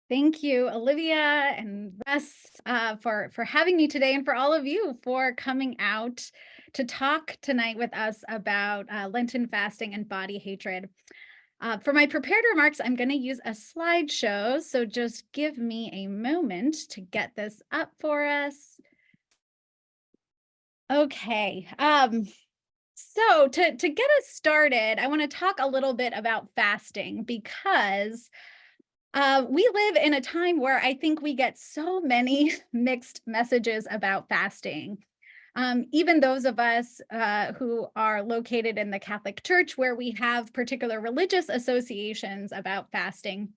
Thank you, Olivia and Russ, for having me today, and for all of you for coming out to talk tonight with us about Lenten fasting and body hatred. For my prepared remarks, I'm going to use a slideshow, so just give me a moment to get this up for us. Okay. So to get us started, I want to talk a little bit about fasting because we live in a time where I think we get so many mixed messages about fasting. Even those of us who are located in the Catholic Church, where we have particular religious associations about fasting,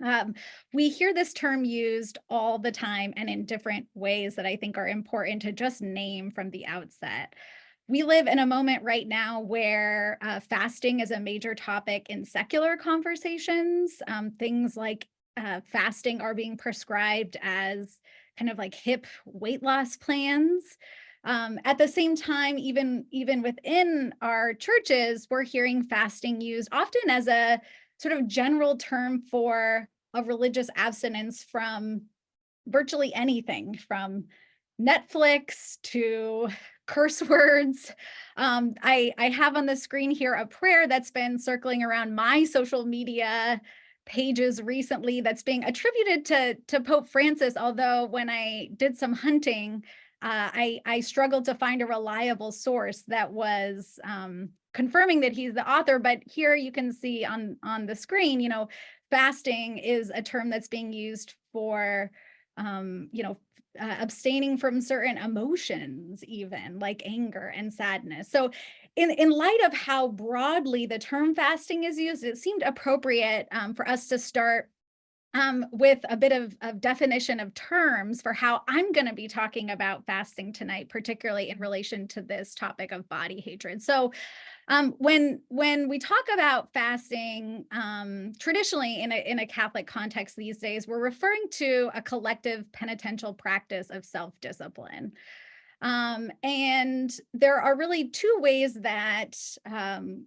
um, we hear this term used all the time and in different ways that I think are important to just name from the outset. We live in a moment right now where fasting is a major topic in secular conversations. Things like fasting are being prescribed as kind of like hip weight loss plans. At the same time, even within our churches, we're hearing fasting used often as a sort of general term for a religious abstinence from virtually anything, from Netflix to curse words. I have on the screen here a prayer that's been circling around my social media pages recently that's being attributed to Pope Francis, although when I did some hunting, I struggled to find a reliable source that was confirming that he's the author. But here you can see on the screen, fasting is a term that's being used for abstaining from certain emotions, even like anger and sadness. So in light of how broadly the term fasting is used, it seemed appropriate for us to start with a bit of definition of terms for how I'm going to be talking about fasting tonight, particularly in relation to this topic of body hatred. So when we talk about fasting, traditionally in a Catholic context these days, we're referring to a collective penitential practice of self-discipline. And there are really two ways that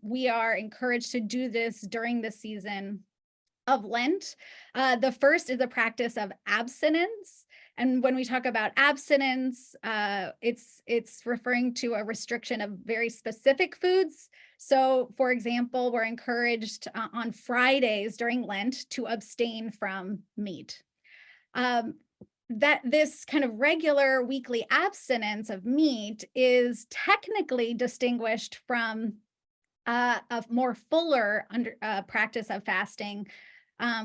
we are encouraged to do this during the season of Lent. The first is a practice of abstinence. And when we talk about abstinence, it's referring to a restriction of very specific foods. So, for example, we're encouraged on Fridays during Lent to abstain from meat. That this kind of regular weekly abstinence of meat is technically distinguished from a more fuller practice of fasting,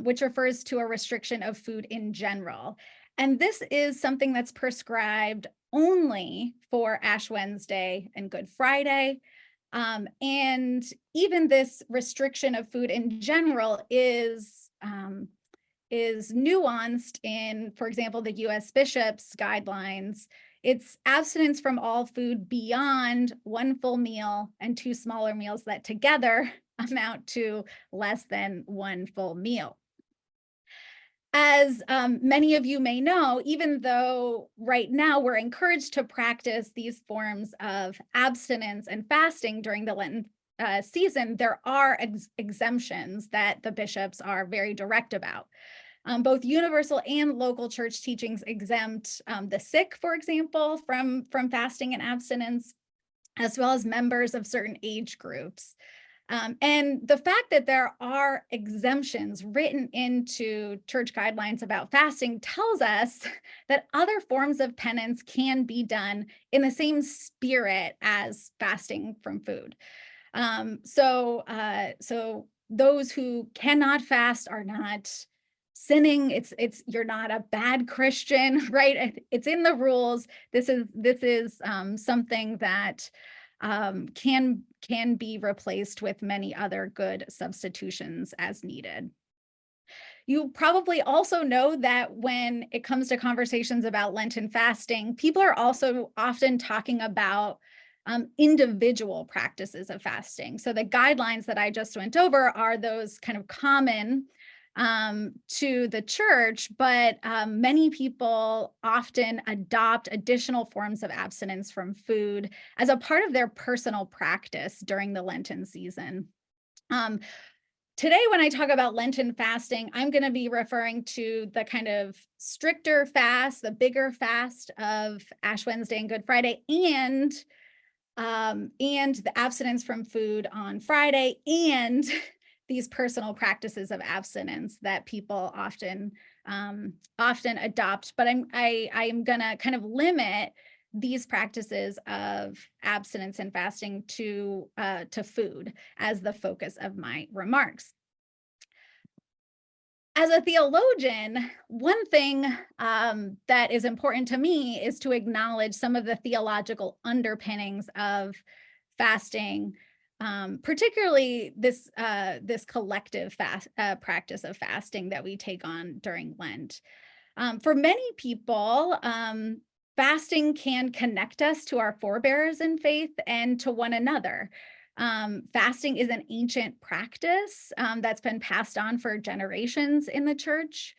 which refers to a restriction of food in general. And this is something that's prescribed only for Ash Wednesday and Good Friday. And even this restriction of food in general is nuanced in, for example, the US Bishop's guidelines. It's abstinence from all food beyond one full meal and two smaller meals that together amount to less than one full meal. As many of you may know, even though right now we're encouraged to practice these forms of abstinence and fasting during the Lenten season, there are exemptions that the bishops are very direct about. Both universal and local church teachings exempt the sick, for example, from fasting and abstinence, as well as members of certain age groups. And the fact that there are exemptions written into church guidelines about fasting tells us that other forms of penance can be done in the same spirit as fasting from food. So those who cannot fast are not sinning. You're not a bad Christian, right? It's in the rules. This is something that can be replaced with many other good substitutions as needed. You probably also know that when it comes to conversations about Lenten fasting, people are also often talking about individual practices of fasting. So the guidelines that I just went over are those kind of common to the church, but many people often adopt additional forms of abstinence from food as a part of their personal practice during the Lenten season. Today, when I talk about Lenten fasting, I'm going to be referring to the kind of stricter fast, the bigger fast of Ash Wednesday and Good Friday, and the abstinence from food on Friday, and these personal practices of abstinence that people often adopt. But I'm gonna kind of limit these practices of abstinence and fasting to food as the focus of my remarks. As a theologian, one thing that is important to me is to acknowledge some of the theological underpinnings of fasting, particularly this collective practice of fasting that we take on during Lent. For many people, fasting can connect us to our forebears in faith and to one another. Fasting is an ancient practice that's been passed on for generations in the church.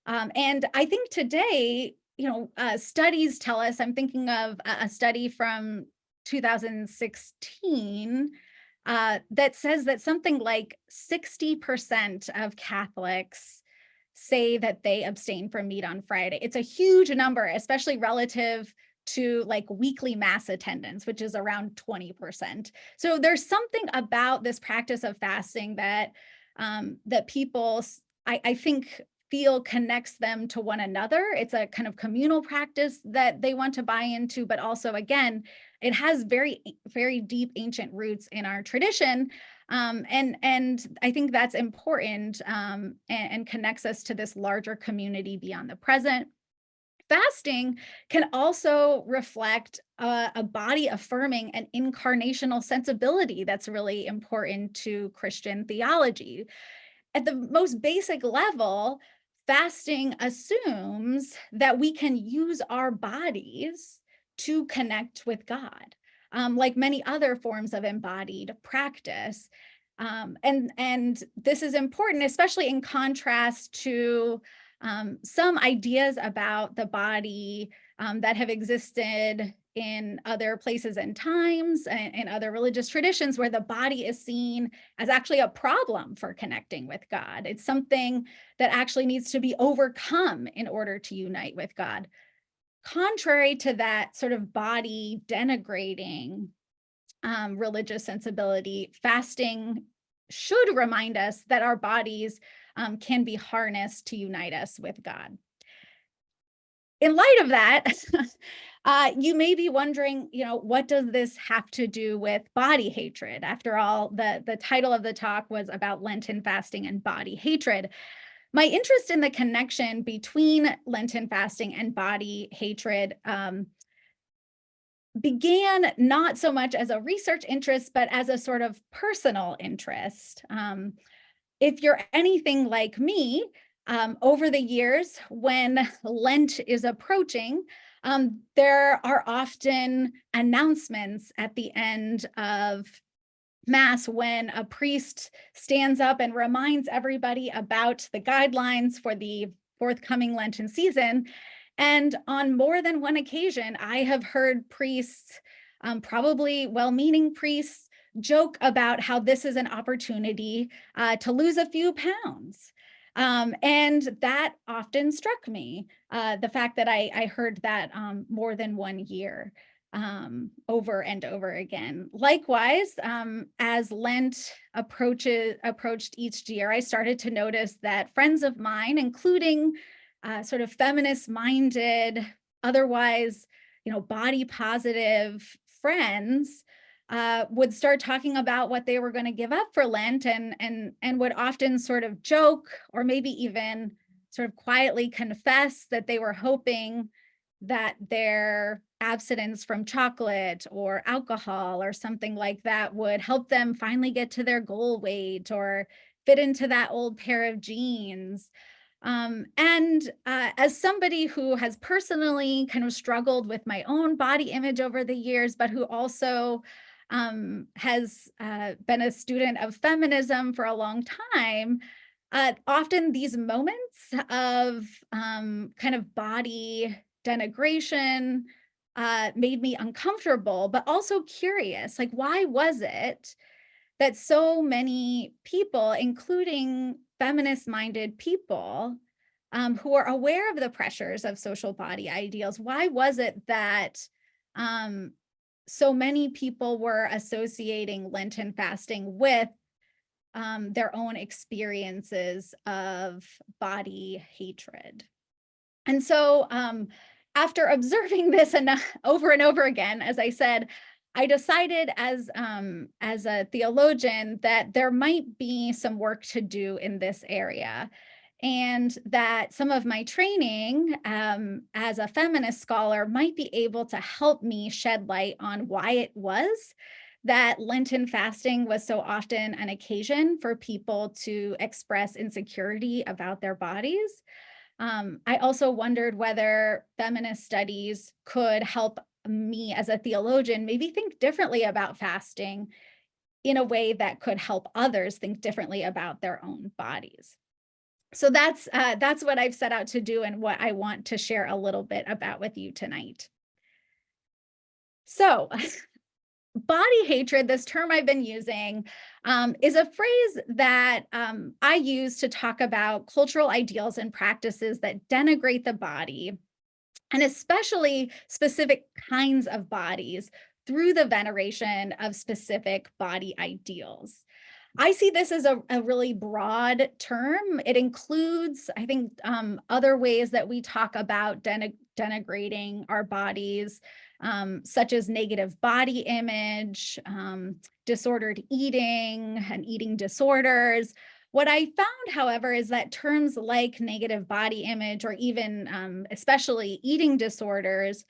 And I think today, studies tell us, I'm thinking of a study from 2016 that says that something like 60% of Catholics say that they abstain from meat on Friday. It's a huge number, especially relative to like weekly mass attendance, which is around 20%. So there's something about this practice of fasting that that people, I think, feel connects them to one another. It's a kind of communal practice that they want to buy into, but also, again, it has very, very deep ancient roots in our tradition. And I think that's important and connects us to this larger community beyond the present. Fasting can also reflect a body affirming and incarnational sensibility that's really important to Christian theology. At the most basic level, fasting assumes that we can use our bodies to connect with God, like many other forms of embodied practice. And this is important, especially in contrast to some ideas about the body that have existed in other places and times and other religious traditions, where the body is seen as actually a problem for connecting with God. It's something that actually needs to be overcome in order to unite with God. Contrary to that sort of body denigrating religious sensibility, fasting should remind us that our bodies can be harnessed to unite us with God. In light of that, you may be wondering, what does this have to do with body hatred? After all, the title of the talk was about Lenten fasting and body hatred. My interest in the connection between Lenten fasting and body hatred began not so much as a research interest, but as a sort of personal interest. If you're anything like me, over the years, when Lent is approaching, there are often announcements at the end of Mass when a priest stands up and reminds everybody about the guidelines for the forthcoming Lenten season. And on more than one occasion, I have heard priests, probably well-meaning priests, joke about how this is an opportunity to lose a few pounds. And that often struck me, the fact that I heard that more than one year, over and over again. Likewise, as Lent approached each year, I started to notice that friends of mine, including sort of feminist-minded, otherwise, body positive friends, would start talking about what they were going to give up for Lent, and would often sort of joke, or maybe even sort of quietly confess, that they were hoping that their abstinence from chocolate or alcohol or something like that would help them finally get to their goal weight or fit into that old pair of jeans. As somebody who has personally kind of struggled with my own body image over the years, but who also has been a student of feminism for a long time, often these moments of kind of body denigration made me uncomfortable, but also curious. Like, why was it that so many people, including feminist-minded people, who are aware of the pressures of social body ideals, why was it that so many people were associating Lenten fasting with their own experiences of body hatred? And so after observing this over and over again, as I said, I decided as a theologian that there might be some work to do in this area, and that some of my training as a feminist scholar might be able to help me shed light on why it was that Lenten fasting was so often an occasion for people to express insecurity about their bodies. I also wondered whether feminist studies could help me as a theologian maybe think differently about fasting in a way that could help others think differently about their own bodies. So that's what I've set out to do and what I want to share a little bit about with you tonight. So body hatred, this term I've been using, is a phrase that I use to talk about cultural ideals and practices that denigrate the body, and especially specific kinds of bodies, through the veneration of specific body ideals. I see this as a really broad term. It includes, I think, other ways that we talk about denigrating our bodies, such as negative body image, disordered eating, and eating disorders. What I found, however, is that terms like negative body image, or even especially eating disorders,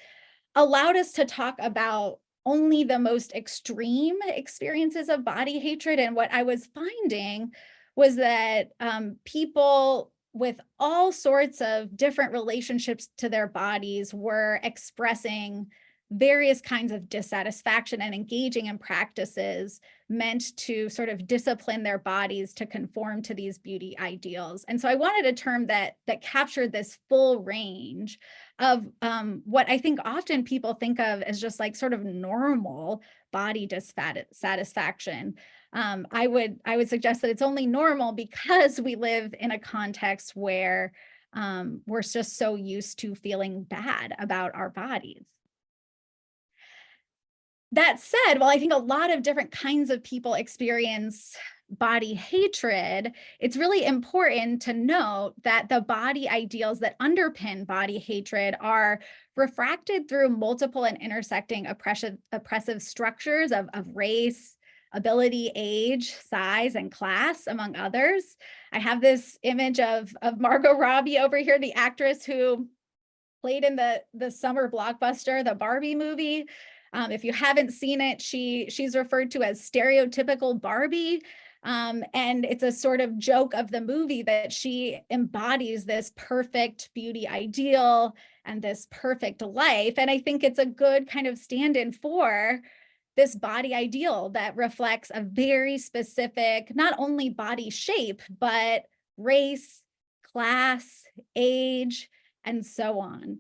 allowed us to talk about only the most extreme experiences of body hatred. And what I was finding was that people with all sorts of different relationships to their bodies were expressing various kinds of dissatisfaction and engaging in practices meant to sort of discipline their bodies to conform to these beauty ideals. And so I wanted a term that captured this full range of what I think often people think of as just like sort of normal body dissatisfaction. I would suggest that it's only normal because we live in a context where we're just so used to feeling bad about our bodies. That said, while I think a lot of different kinds of people experience body hatred, it's really important to note that the body ideals that underpin body hatred are refracted through multiple and intersecting oppressive structures of race, ability, age, size, and class, among others. I have this image of Margot Robbie over here, the actress who played in the summer blockbuster, the Barbie movie. If you haven't seen it, she's referred to as stereotypical Barbie. And it's a sort of joke of the movie that she embodies this perfect beauty ideal and this perfect life. And I think it's a good kind of stand-in for this body ideal that reflects a very specific, not only body shape, but race, class, age, and so on.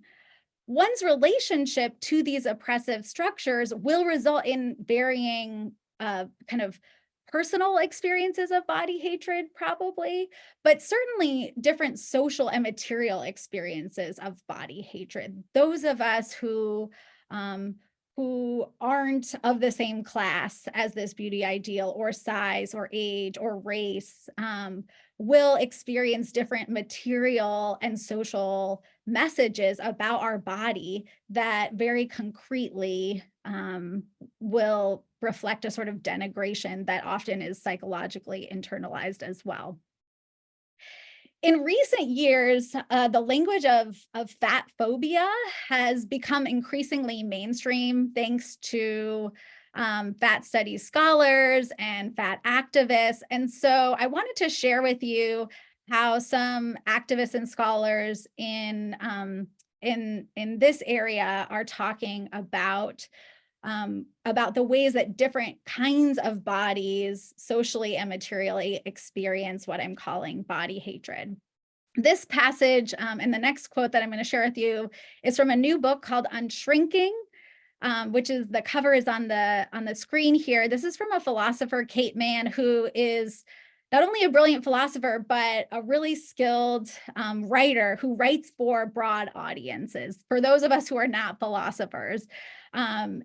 One's relationship to these oppressive structures will result in varying kind of personal experiences of body hatred, probably, but certainly different social and material experiences of body hatred. Those of us who aren't of the same class as this beauty ideal, or size, or age, or race, will experience different material and social messages about our body that very concretely will reflect a sort of denigration that often is psychologically internalized as well. In recent years, the language of fat phobia has become increasingly mainstream thanks to fat studies scholars and fat activists. And so I wanted to share with you how some activists and scholars in this area are talking about the ways that different kinds of bodies socially and materially experience what I'm calling body hatred. This passage and the next quote that I'm going to share with you is from a new book called Unshrinking. which is the cover is on the screen here. This is from a philosopher, Kate Mann, who is not only a brilliant philosopher, but a really skilled writer who writes for broad audiences, for those of us who are not philosophers. In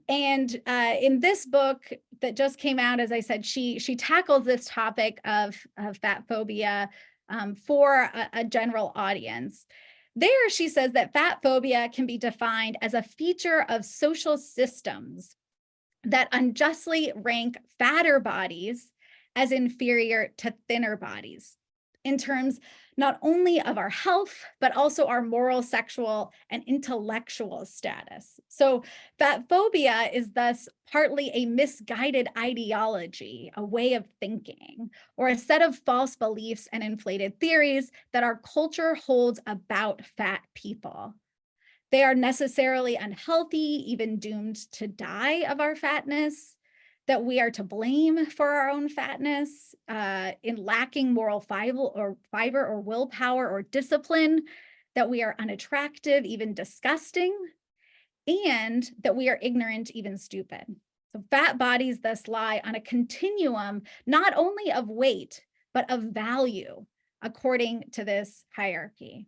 this book that just came out, as I said, she tackles this topic of fat phobia for a general audience. There, she says that fat phobia can be defined as a feature of social systems that unjustly rank fatter bodies as inferior to thinner bodies in terms not only of our health, but also our moral, sexual, and intellectual status. So fat phobia is thus partly a misguided ideology, a way of thinking, or a set of false beliefs and inflated theories that our culture holds about fat people. They are necessarily unhealthy, even doomed to die of our fatness, that we are to blame for our own fatness, in lacking moral fiber or willpower or discipline, that we are unattractive, even disgusting, and that we are ignorant, even stupid. So fat bodies thus lie on a continuum, not only of weight, but of value, according to this hierarchy.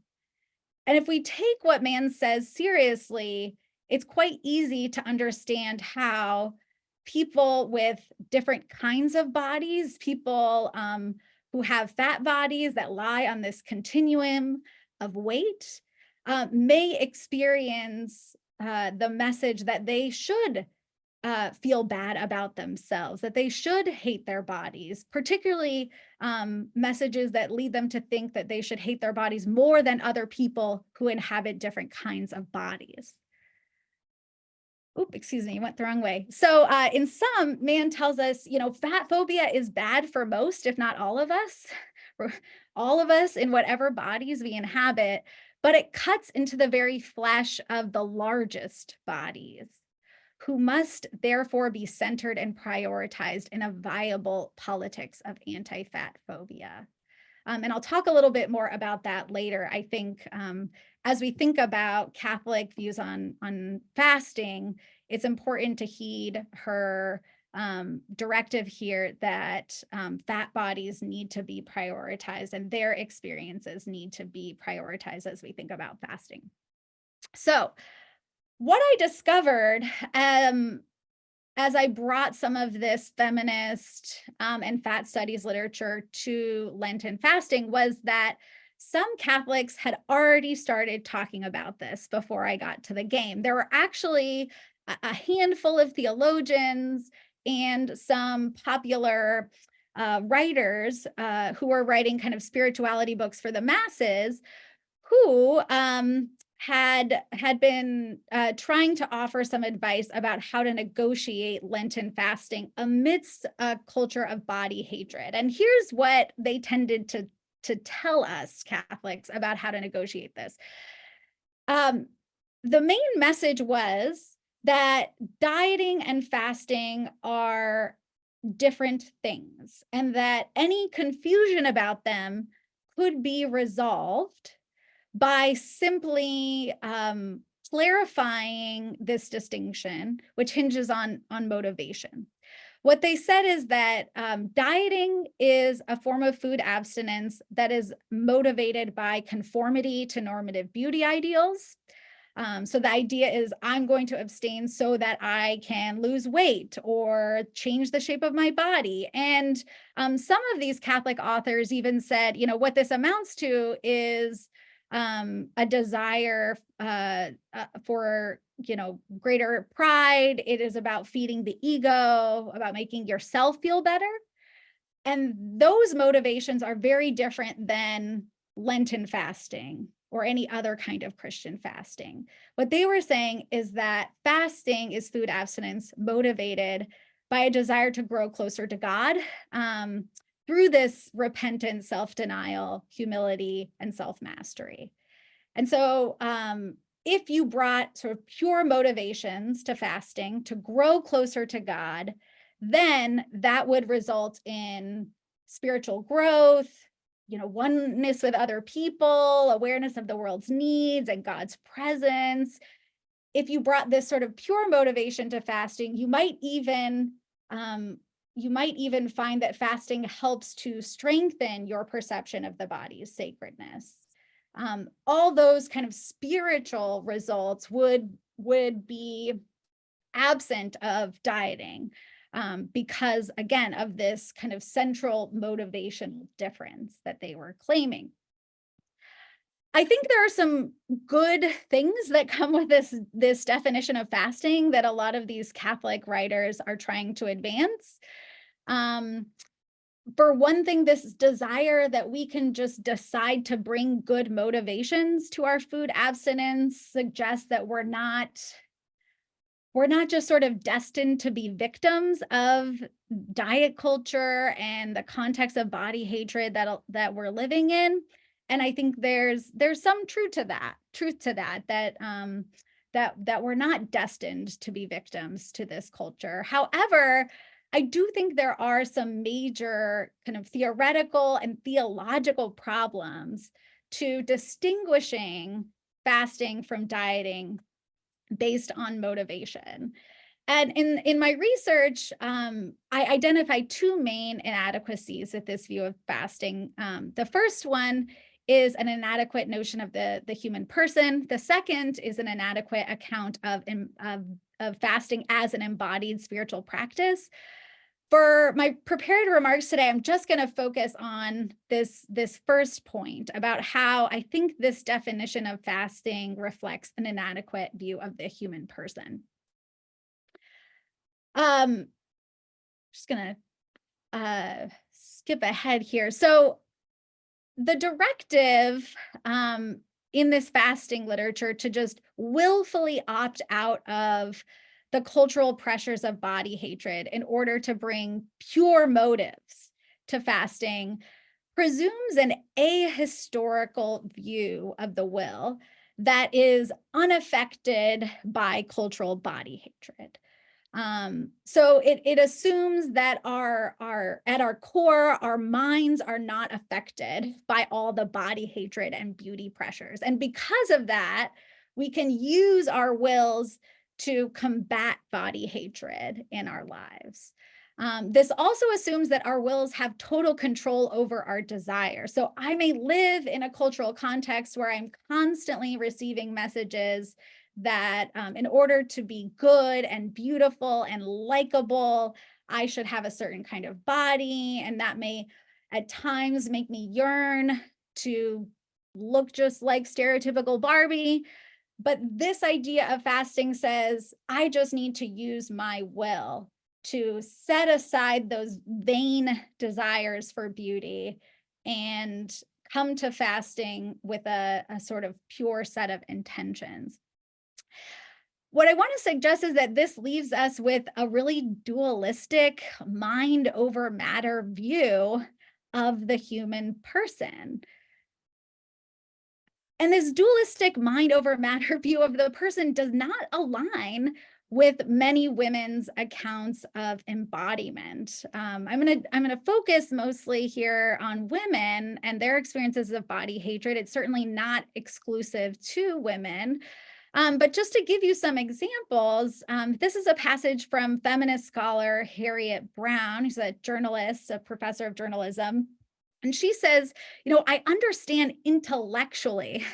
And if we take what Mann says seriously, it's quite easy to understand how people with different kinds of bodies, people who have fat bodies that lie on this continuum of weight, may experience the message that they should feel bad about themselves, that they should hate their bodies, particularly messages that lead them to think that they should hate their bodies more than other people who inhabit different kinds of bodies. Oop, excuse me, went the wrong way. So in sum, Mann tells us, fat phobia is bad for most, if not all of us, all of us in whatever bodies we inhabit, but it cuts into the very flesh of the largest bodies, who must therefore be centered and prioritized in a viable politics of anti-fat phobia. And I'll talk a little bit more about that later. I think as we think about Catholic views on fasting, it's important to heed her directive here that fat bodies need to be prioritized and their experiences need to be prioritized as we think about fasting. So what I discovered as I brought some of this feminist and fat studies literature to Lenten fasting was that some Catholics had already started talking about this before I got to the game. There were actually a handful of theologians and some popular writers who were writing kind of spirituality books for the masses who had been trying to offer some advice about how to negotiate Lenten fasting amidst a culture of body hatred. And here's what they tended to tell us Catholics about how to negotiate this. The main message was that dieting and fasting are different things and that any confusion about them could be resolved by simply clarifying this distinction, which hinges on motivation. What they said is that dieting is a form of food abstinence that is motivated by conformity to normative beauty ideals. So the idea is I'm going to abstain so that I can lose weight or change the shape of my body. And some of these Catholic authors even said, what this amounts to is a desire for, greater pride. It is about feeding the ego, about making yourself feel better. And those motivations are very different than Lenten fasting or any other kind of Christian fasting. What they were saying is that fasting is food abstinence motivated by a desire to grow closer to God, through this repentant self-denial, humility, and self-mastery. And so if you brought sort of pure motivations to fasting to grow closer to God, then that would result in spiritual growth, oneness with other people, awareness of the world's needs and God's presence. if you brought this sort of pure motivation to fasting, you might even find that fasting helps to strengthen your perception of the body's sacredness. All those kind of spiritual results would be absent of dieting, because, again, of this kind of central motivational difference that they were claiming. I think there are some good things that come with this definition of fasting that a lot of these Catholic writers are trying to advance. For one thing, this desire that we can just decide to bring good motivations to our food abstinence suggests that we're not just sort of destined to be victims of diet culture and the context of body hatred that we're living in. And I think there's some truth to that we're not destined to be victims to this culture. However, I do think there are some major kind of theoretical and theological problems to distinguishing fasting from dieting based on motivation. And in my research, I identified two main inadequacies with this view of fasting. The first one is an inadequate notion of the human person. The second is an inadequate account of fasting as an embodied spiritual practice. For my prepared remarks today, I'm just going to focus on this first point about how I think this definition of fasting reflects an inadequate view of the human person. Just going to skip ahead here. So the directive in this fasting literature to just willfully opt out of the cultural pressures of body hatred in order to bring pure motives to fasting presumes an ahistorical view of the will that is unaffected by cultural body hatred. So it assumes that at our core, our minds are not affected by all the body hatred and beauty pressures. And because of that, we can use our wills to combat body hatred in our lives. This also assumes that our wills have total control over our desires. So I may live in a cultural context where I'm constantly receiving messages that in order to be good and beautiful and likable, I should have a certain kind of body. And that may at times make me yearn to look just like stereotypical Barbie. But this idea of fasting says, I just need to use my will to set aside those vain desires for beauty and come to fasting with a sort of pure set of intentions. What I want to suggest is that this leaves us with a really dualistic mind over matter view of the human person. And this dualistic mind over matter view of the person does not align with many women's accounts of embodiment. I'm gonna focus mostly here on women and their experiences of body hatred. It's certainly not exclusive to women. But just to give you some examples, this is a passage from feminist scholar Harriet Brown, who's a journalist, a professor of journalism. And she says, I understand intellectually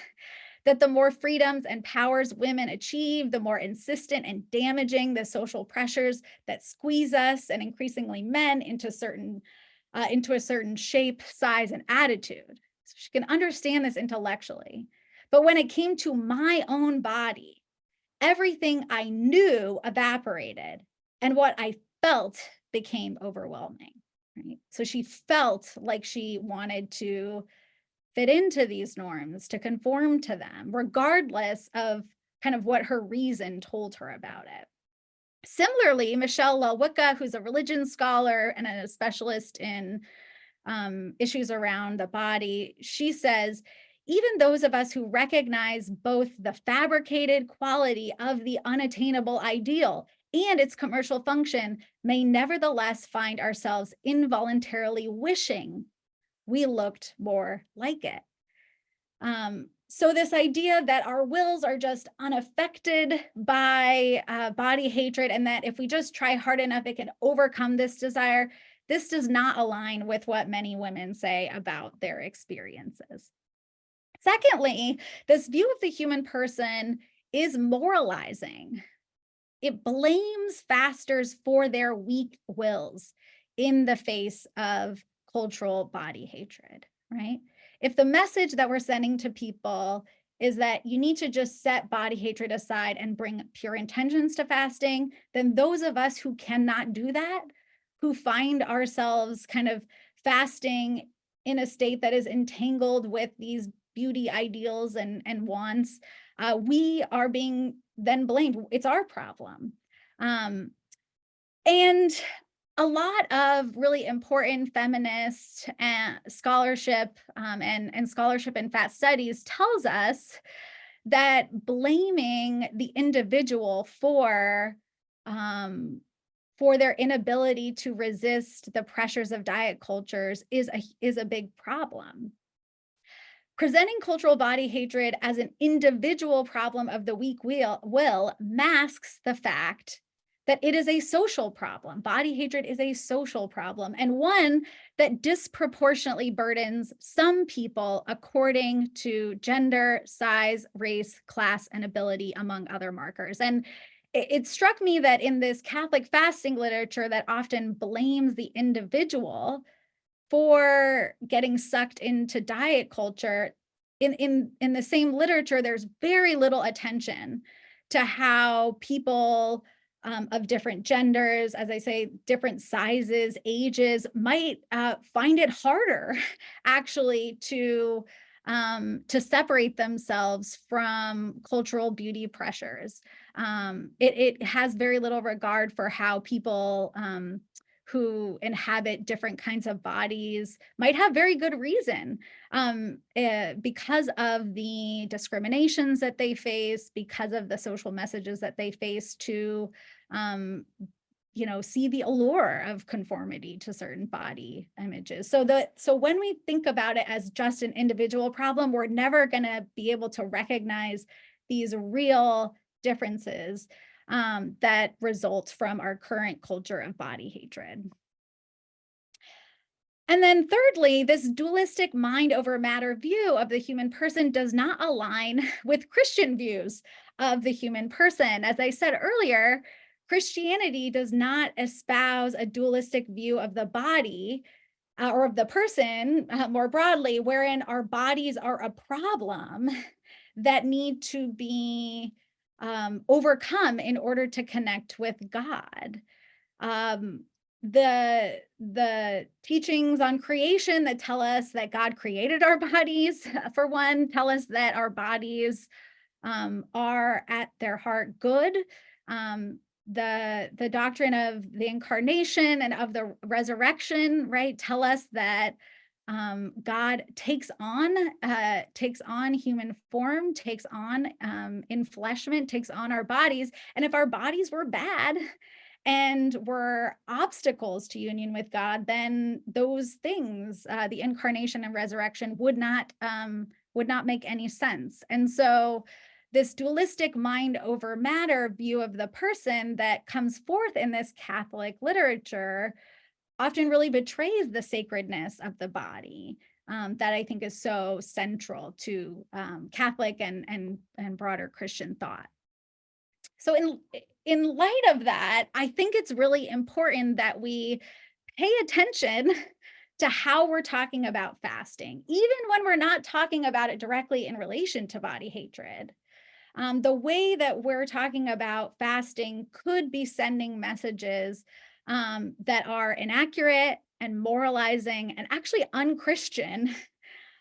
that the more freedoms and powers women achieve, the more insistent and damaging the social pressures that squeeze us, and increasingly men, into a certain shape, size, and attitude. So she can understand this intellectually. But when it came to my own body, everything I knew evaporated, and what I felt became overwhelming. Right? So she felt like she wanted to fit into these norms, to conform to them, regardless of kind of what her reason told her about it. Similarly, Michelle Lelwicka, who's a religion scholar and a specialist in issues around the body, she says, even those of us who recognize both the fabricated quality of the unattainable ideal and its commercial function may nevertheless find ourselves involuntarily wishing we looked more like it. So this idea that our wills are just unaffected by body hatred, and that if we just try hard enough, it can overcome this desire, this does not align with what many women say about their experiences. Secondly, this view of the human person is moralizing. It blames fasters for their weak wills in the face of cultural body hatred, right? If the message that we're sending to people is that you need to just set body hatred aside and bring pure intentions to fasting, then those of us who cannot do that, who find ourselves kind of fasting in a state that is entangled with these beauty ideals and wants, we are being then blamed. It's our problem. And a lot of really important feminist scholarship and scholarship in fat studies tells us that blaming the individual for their inability to resist the pressures of diet cultures is a big problem. Presenting cultural body hatred as an individual problem of the weak will masks the fact that it is a social problem. Body hatred is a social problem, and one that disproportionately burdens some people according to gender, size, race, class, and ability, among other markers. And it struck me that in this Catholic fasting literature that often blames the individual for getting sucked into diet culture, in the same literature, there's very little attention to how people of different genders, as I say, different sizes, ages, might find it harder actually to separate themselves from cultural beauty pressures. It has very little regard for how people who inhabit different kinds of bodies might have very good reason because of the discriminations that they face, because of the social messages that they face to, see the allure of conformity to certain body images. So when we think about it as just an individual problem, we're never going to be able to recognize these real differences that result from our current culture of body hatred. And then thirdly, this dualistic mind over matter view of the human person does not align with Christian views of the human person. As I said earlier, Christianity does not espouse a dualistic view of the body or of the person more broadly, wherein our bodies are a problem that need to be overcome in order to connect with God. The teachings on creation that tell us that God created our bodies, for one, tell us that our bodies are at their heart good. The doctrine of the incarnation and of the resurrection, right, tell us that God takes on human form, takes on enfleshment, takes on our bodies. And if our bodies were bad and were obstacles to union with God, then those things, the incarnation and resurrection, would not make any sense. And so this dualistic mind over matter view of the person that comes forth in this Catholic literature often really betrays the sacredness of the body that I think is so central to Catholic and broader Christian thought. So in light of that, I think it's really important that we pay attention to how we're talking about fasting, even when we're not talking about it directly in relation to body hatred. The way that we're talking about fasting could be sending messages that are inaccurate and moralizing and actually unchristian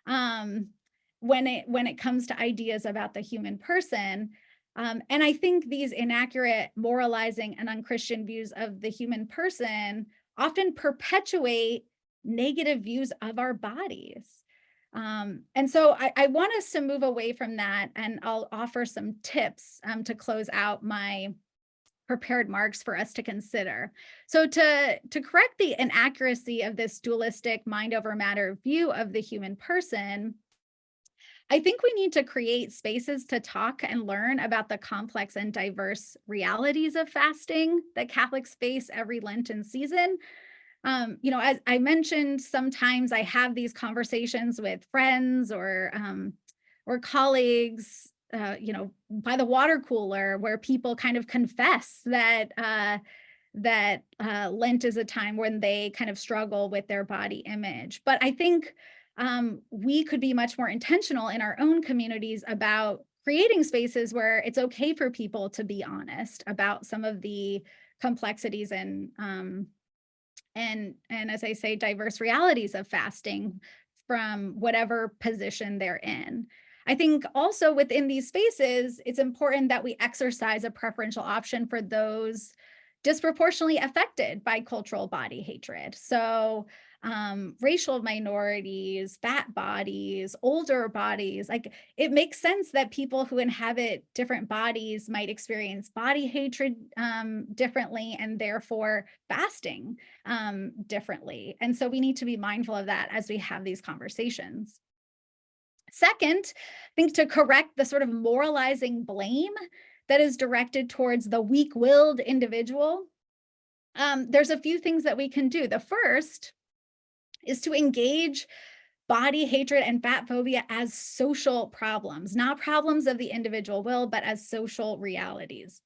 when it comes to ideas about the human person. And I think these inaccurate, moralizing, and unchristian views of the human person often perpetuate negative views of our bodies. And so I want us to move away from that, and I'll offer some tips to close out my prepared marks for us to consider. So to correct the inaccuracy of this dualistic mind over matter view of the human person, I think we need to create spaces to talk and learn about the complex and diverse realities of fasting that Catholics face every Lenten season. As I mentioned, sometimes I have these conversations with friends or colleagues, by the water cooler, where people kind of confess that Lent is a time when they kind of struggle with their body image. But I think we could be much more intentional in our own communities about creating spaces where it's okay for people to be honest about some of the complexities and as I say, diverse realities of fasting from whatever position they're in. I think also within these spaces, it's important that we exercise a preferential option for those disproportionately affected by cultural body hatred. So racial minorities, fat bodies, older bodies, like it makes sense that people who inhabit different bodies might experience body hatred differently, and therefore fasting differently. And so we need to be mindful of that as we have these conversations. Second, I think to correct the sort of moralizing blame that is directed towards the weak-willed individual, there's a few things that we can do. The first is to engage body hatred and fat phobia as social problems, not problems of the individual will, but as social realities.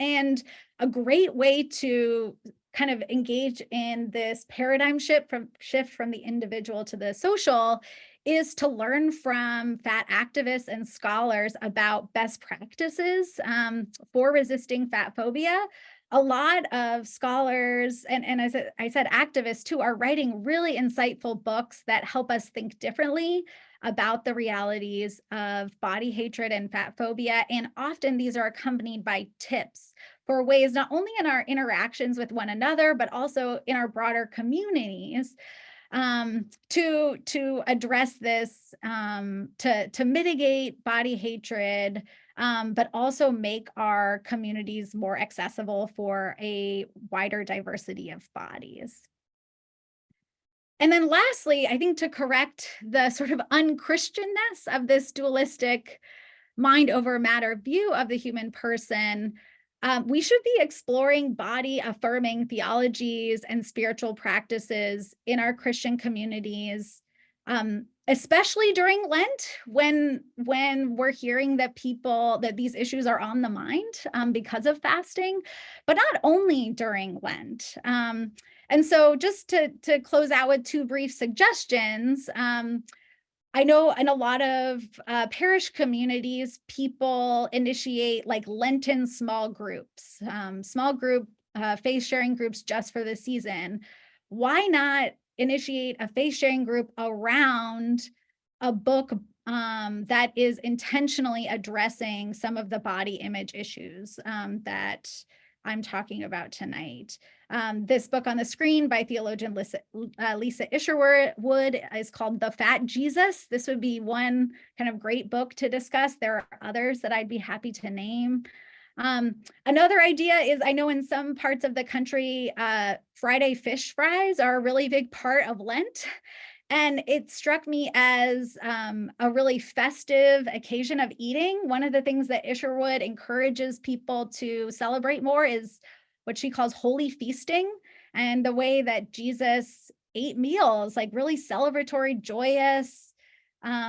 And a great way to kind of engage in this paradigm shift from the individual to the social is to learn from fat activists and scholars about best practices for resisting fat phobia. A lot of scholars and as I said, activists too, are writing really insightful books that help us think differently about the realities of body hatred and fat phobia. And often these are accompanied by tips for ways not only in our interactions with one another, but also in our broader communities to address this, to mitigate body hatred, but also make our communities more accessible for a wider diversity of bodies. And then lastly, I think to correct the sort of unchristianness of this dualistic mind over matter view of the human person, we should be exploring body affirming theologies and spiritual practices in our Christian communities, especially during Lent, when we're hearing that these issues are on the mind because of fasting, but not only during Lent. And so just to close out with two brief suggestions, I know in a lot of parish communities, people initiate like Lenten small groups, small group faith sharing groups just for the season. Why not initiate a faith sharing group around a book that is intentionally addressing some of the body image issues that I'm talking about tonight? This book on the screen by theologian Lisa Isherwood is called The Fat Jesus. This would be one kind of great book to discuss. There are others that I'd be happy to name. Another idea is, I know in some parts of the country, Friday fish fries are a really big part of Lent. And it struck me as a really festive occasion of eating. One of the things that Isherwood encourages people to celebrate more is what she calls holy feasting, and the way that Jesus ate meals, like really celebratory, joyous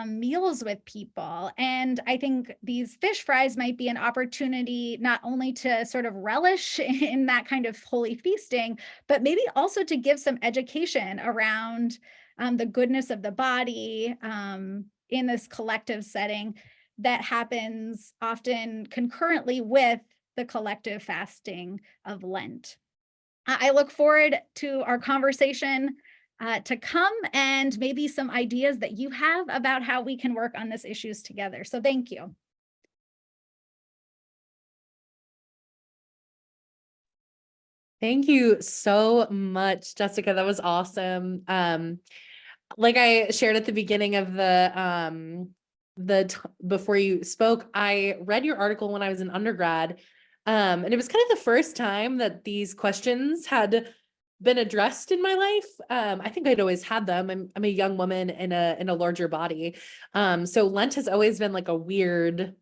meals with people. And I think these fish fries might be an opportunity not only to sort of relish in that kind of holy feasting, but maybe also to give some education around the goodness of the body in this collective setting that happens often concurrently with the collective fasting of Lent. I look forward to our conversation to come, and maybe some ideas that you have about how we can work on these issues together. So thank you. Thank you so much, Jessica. That was awesome. Like I shared at the beginning of before you spoke, I read your article when I was an undergrad. And it was kind of the first time that these questions had been addressed in my life. I think I'd always had them. I'm a young woman in a larger body. So Lent has always been like a weird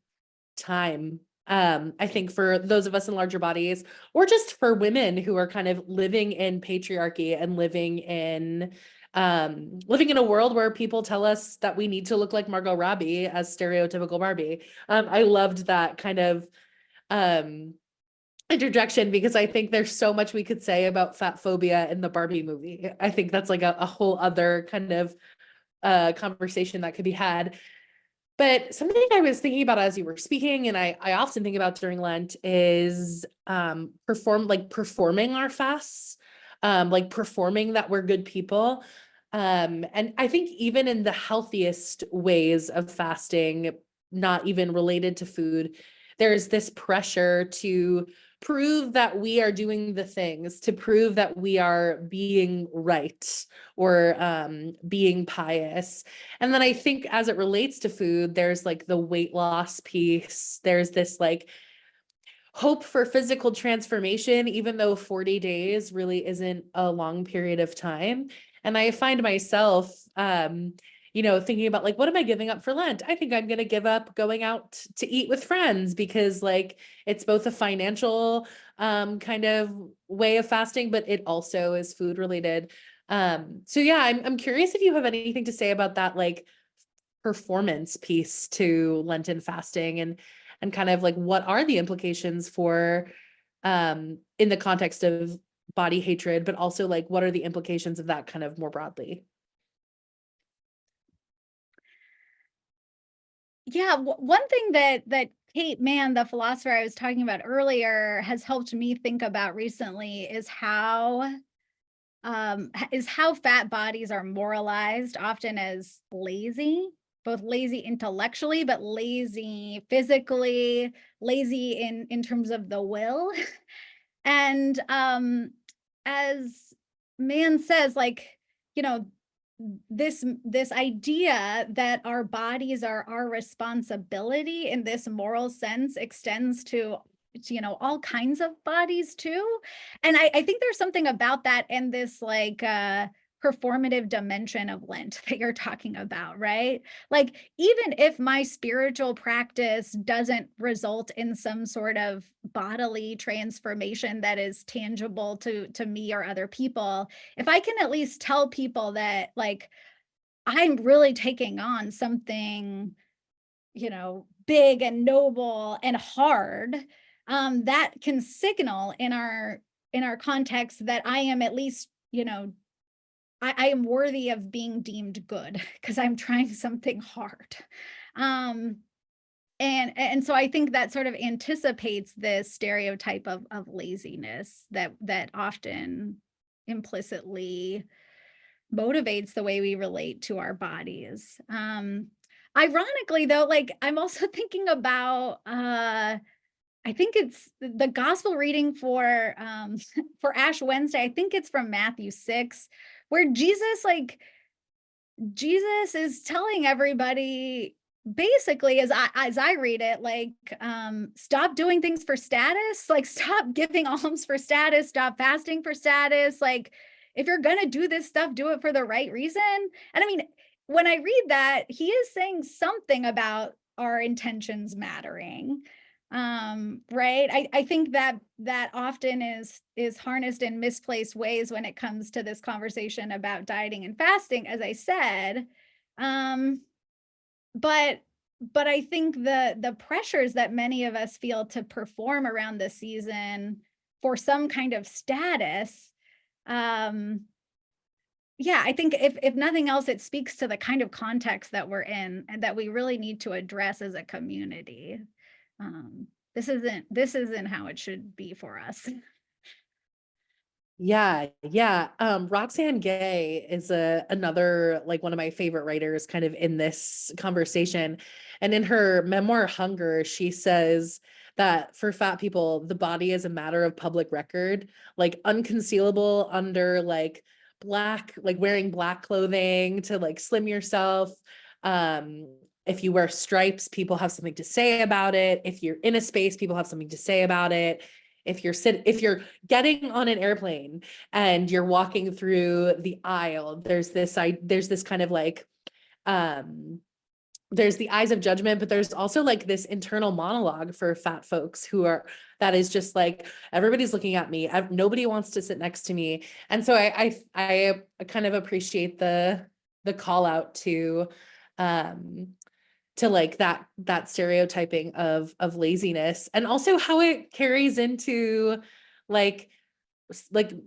time. I think for those of us in larger bodies, or just for women who are kind of living in patriarchy and living in a world where people tell us that we need to look like Margot Robbie as stereotypical Barbie. I loved that kind of interjection, because I think there's so much we could say about fat phobia in the Barbie movie. I think that's like a whole other kind of conversation that could be had. But something I was thinking about as you were speaking, and I often think about during Lent, is performing our fasts, like performing that we're good people. And I think even in the healthiest ways of fasting, not even related to food, there's this pressure to prove that we are doing the things, to prove that we are being right, or being pious. And then I think as it relates to food, there's like the weight loss piece. There's this like hope for physical transformation, even though 40 days really isn't a long period of time. And I find myself, thinking about like, what am I giving up for Lent? I think I'm going to give up going out to eat with friends, because like it's both a financial kind of way of fasting, but it also is food related. So yeah, I'm curious if you have anything to say about that, like performance piece to Lenten fasting, and kind of like what are the implications for in the context of body hatred, but also like what are the implications of that kind of more broadly? Yeah, one thing that Kate Mann, the philosopher I was talking about earlier, has helped me think about recently is how fat bodies are moralized often as lazy, both lazy intellectually, but lazy physically, lazy in terms of the will. And as Mann says, like, you know, this idea that our bodies are our responsibility in this moral sense extends to all kinds of bodies too. And I think there's something about that in this like performative dimension of Lent that you're talking about, right? Like, even if my spiritual practice doesn't result in some sort of bodily transformation that is tangible to me or other people, if I can at least tell people that like I'm really taking on something, big and noble and hard, that can signal in our context that I am at least, I am worthy of being deemed good because I'm trying something hard. Um, and so I think that sort of anticipates this stereotype of laziness that often implicitly motivates the way we relate to our bodies. Ironically though, like I'm also thinking about I think it's the gospel reading for for Ash Wednesday. I think it's from Matthew 6, where Jesus is telling everybody basically, as I read it, like stop doing things for status, like stop giving alms for status, stop fasting for status. Like if you're gonna do this stuff, do it for the right reason. And I mean, when I read that, he is saying something about our intentions mattering. Right. I think that often is harnessed in misplaced ways when it comes to this conversation about dieting and fasting, as I said. um but but I think the pressures that many of us feel to perform around the season for some kind of status, um yeah, I think if nothing else, it speaks to the kind of context that we're in and that we really need to address as a community. um this isn't how it should be for us. Yeah, yeah. Roxane Gay is another like one of my favorite writers kind of in this conversation. And in her memoir Hunger, she says that for fat people, the body is a matter of public record, like unconcealable under like like wearing black clothing to like slim yourself. Um, if you wear stripes, people have something to say about it. If you're in a space, people have something to say about it. if you're getting on an airplane and you're walking through the aisle, there's this kind of like, there's the eyes of judgment, but there's also like this internal monologue for fat folks that is just like, everybody's looking at me. Nobody wants to sit next to me. And so I kind of appreciate the call out to like that stereotyping of laziness, and also how it carries into like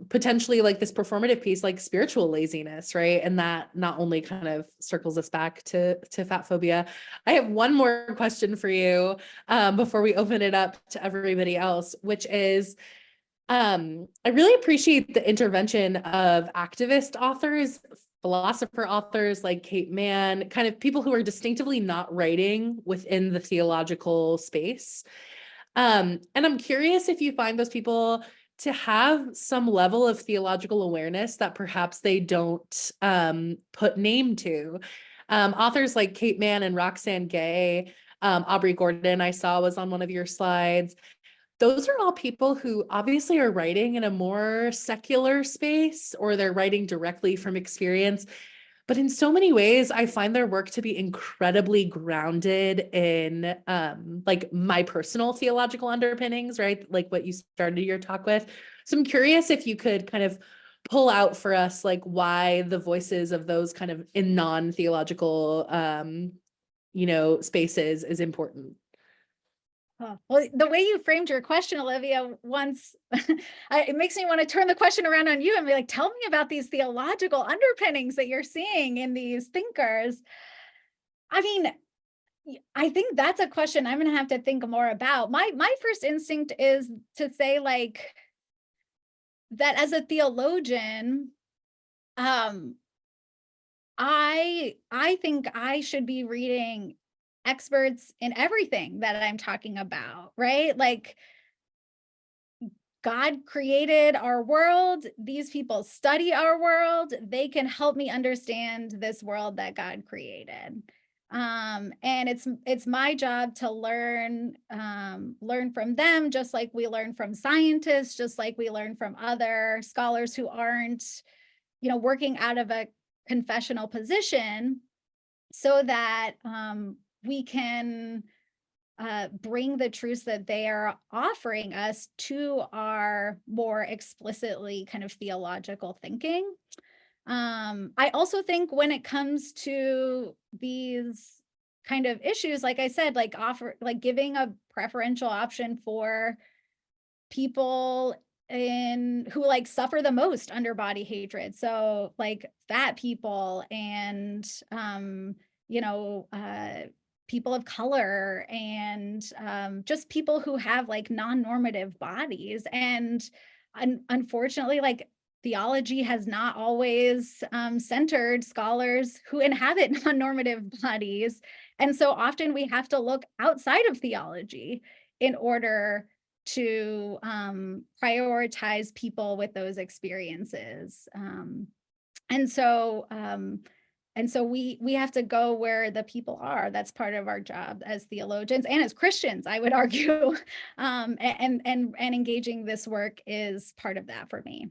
potentially like this performative piece, like spiritual laziness, right? And that not only kind of circles us back to fat phobia. I have one more question for you before we open it up to everybody else, which is, I really appreciate the intervention of activist authors, philosopher authors like Kate Mann, kind of people who are distinctively not writing within the theological space. And I'm curious if you find those people to have some level of theological awareness that perhaps they don't put name to. Authors like Kate Mann and Roxane Gay, Aubrey Gordon, I saw was on one of your slides. Those are all people who obviously are writing in a more secular space, or they're writing directly from experience. But in so many ways, I find their work to be incredibly grounded in like my personal theological underpinnings, right? Like what you started your talk with. So I'm curious if you could kind of pull out for us, like why the voices of those kind of in non-theological, spaces is important. Oh, well, the way you framed your question, Olivia, once it makes me want to turn the question around on you and be like, tell me about these theological underpinnings that you're seeing in these thinkers. I mean, I think that's a question I'm going to have to think more about. My first instinct is to say like that as a theologian, I think I should be reading experts in everything that I'm talking about, right? Like God created our world. These people study our world. They can help me understand this world that God created. And it's my job to learn from them, just like we learn from scientists, just like we learn from other scholars who aren't, working out of a confessional position, so that we can bring the truths that they are offering us to our more explicitly kind of theological thinking. I also think when it comes to these kind of issues, like I said, like giving a preferential option for people who like suffer the most under body hatred. So like fat people and people of color and just people who have like non-normative bodies. And unfortunately, like theology has not always centered scholars who inhabit non-normative bodies. And so often we have to look outside of theology in order to prioritize people with those experiences. And so we have to go where the people are. That's part of our job as theologians and as Christians, I would argue. And engaging this work is part of that for me.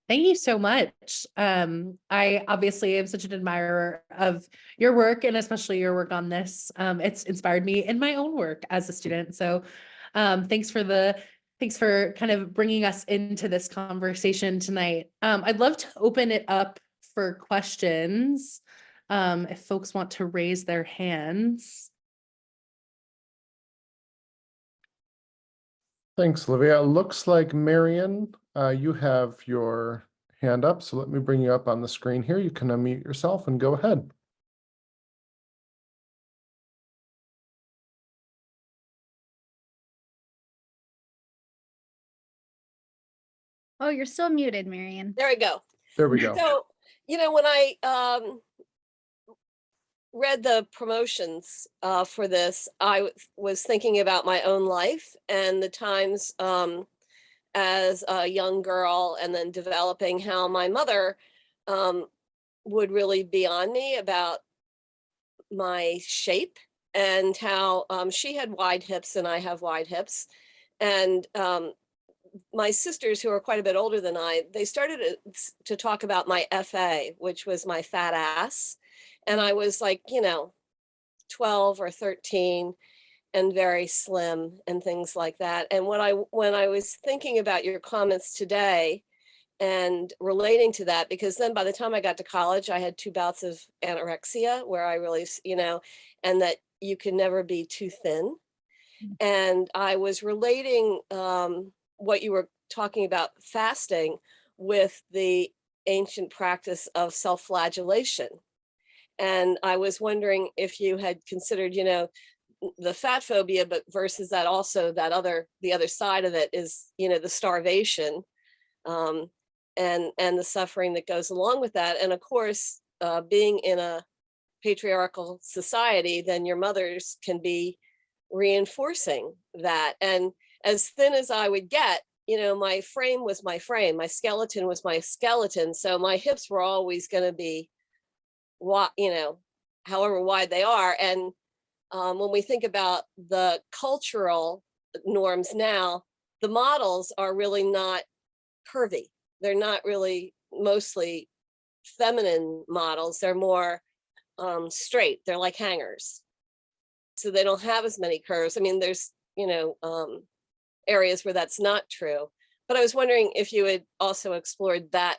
Thank you so much. I obviously am such an admirer of your work, and especially your work on this. It's inspired me in my own work as a student. So thanks for kind of bringing us into this conversation tonight. I'd love to open it up for questions if folks want to raise their hands. Thanks, Olivia. It looks like Marion, you have your hand up, so let me bring you up on the screen here. You can unmute yourself and go ahead. Oh, you're still muted, Marion. There we go. There we go. So, when I read the promotions for this, I was thinking about my own life and the times as a young girl, and then developing how my mother would really be on me about my shape and how she had wide hips and I have wide hips. And my sisters, who are quite a bit older than I, they started to talk about my FA, which was my fat ass. And I was like, 12 or 13 and very slim and things like that. And when I was thinking about your comments today and relating to that, because then by the time I got to college, I had 2 bouts of anorexia where I really, and that you can never be too thin. And I was relating what you were talking about fasting with the ancient practice of self-flagellation. And I was wondering if you had considered, the fat phobia, but versus that also the other side of it is, the starvation and the suffering that goes along with that. And of course, being in a patriarchal society, then your mothers can be reinforcing that. And as thin as I would get, my frame was my frame, my skeleton was my skeleton. So my hips were always going to be, however wide they are. And when we think about the cultural norms now, the models are really not curvy. They're not really mostly feminine models. They're more straight. They're like hangers. So they don't have as many curves. I mean, there's, areas where that's not true. But I was wondering if you had also explored that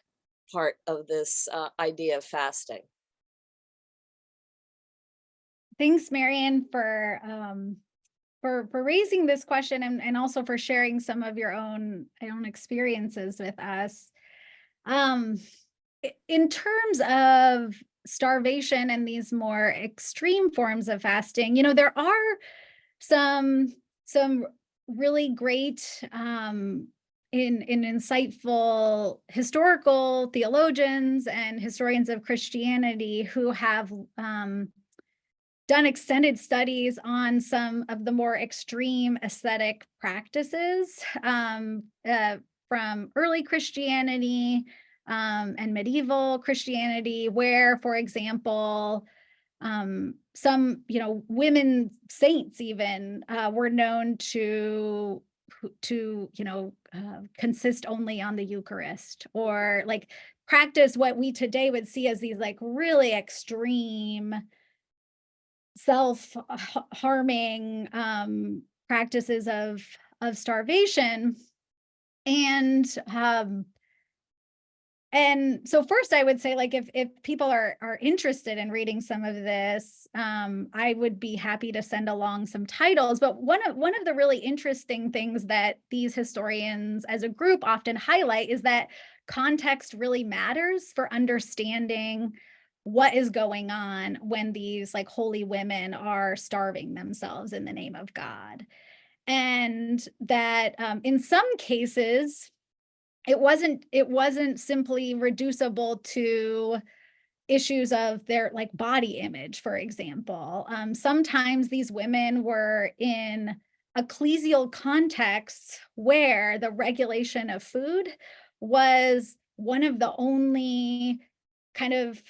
part of this idea of fasting. Thanks, Marian, for raising this question and also for sharing some of your own experiences with us. In terms of starvation and these more extreme forms of fasting, there are some really great insightful historical theologians and historians of Christianity who have done extended studies on some of the more extreme ascetic practices from early Christianity and medieval Christianity, where, for example, some, women saints even were known to consist only on the Eucharist, or like practice what we today would see as these like really extreme self-harming practices of starvation. And so first I would say, like, if people are interested in reading some of this, I would be happy to send along some titles. But one of the really interesting things that these historians as a group often highlight is that context really matters for understanding what is going on when these like holy women are starving themselves in the name of God. And that in some cases, it wasn't simply reducible to issues of their like body image, for example. Sometimes these women were in ecclesial contexts where the regulation of food was one of the only kind of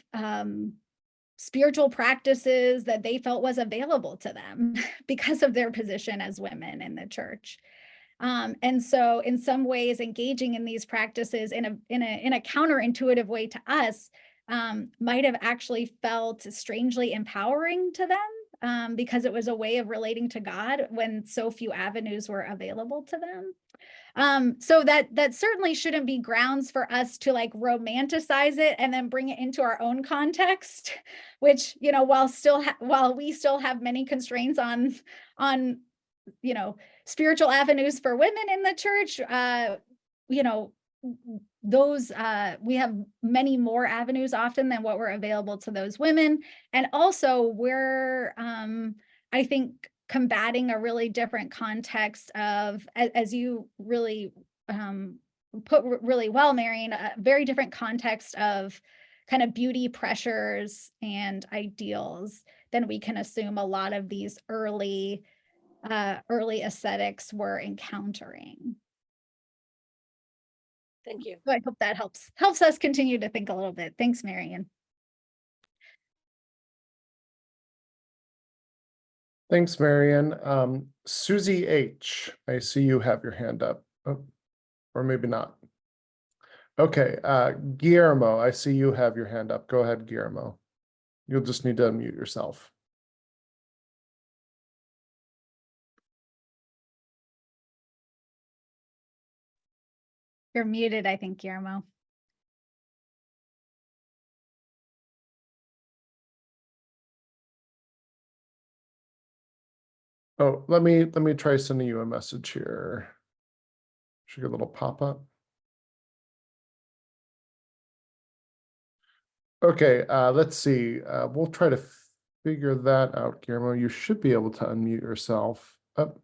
spiritual practices that they felt was available to them because of their position as women in the church. And so in some ways, engaging in these practices in a counterintuitive way to us might have actually felt strangely empowering to them because it was a way of relating to God when so few avenues were available to them. So that certainly shouldn't be grounds for us to like romanticize it and then bring it into our own context, which, while we still have many constraints on spiritual avenues for women in the church, those we have many more avenues often than what were available to those women. And also we're I think combating a really different context of, as you really put really well, Marian, a very different context of kind of beauty pressures and ideals than we can assume a lot of these early ascetics were encountering. Thank you. So I hope that helps us continue to think a little bit. Thanks, Marian. Thanks, Marion. Susie H., I see you have your hand up. Oh, or maybe not. Okay, Guillermo, I see you have your hand up. Go ahead, Guillermo. You'll just need to unmute yourself. You're muted, I think, Guillermo. Oh, let me try sending you a message here. Should get a little pop-up. Okay, let's see. We'll try to figure that out, Guillermo. You should be able to unmute yourself. Oh.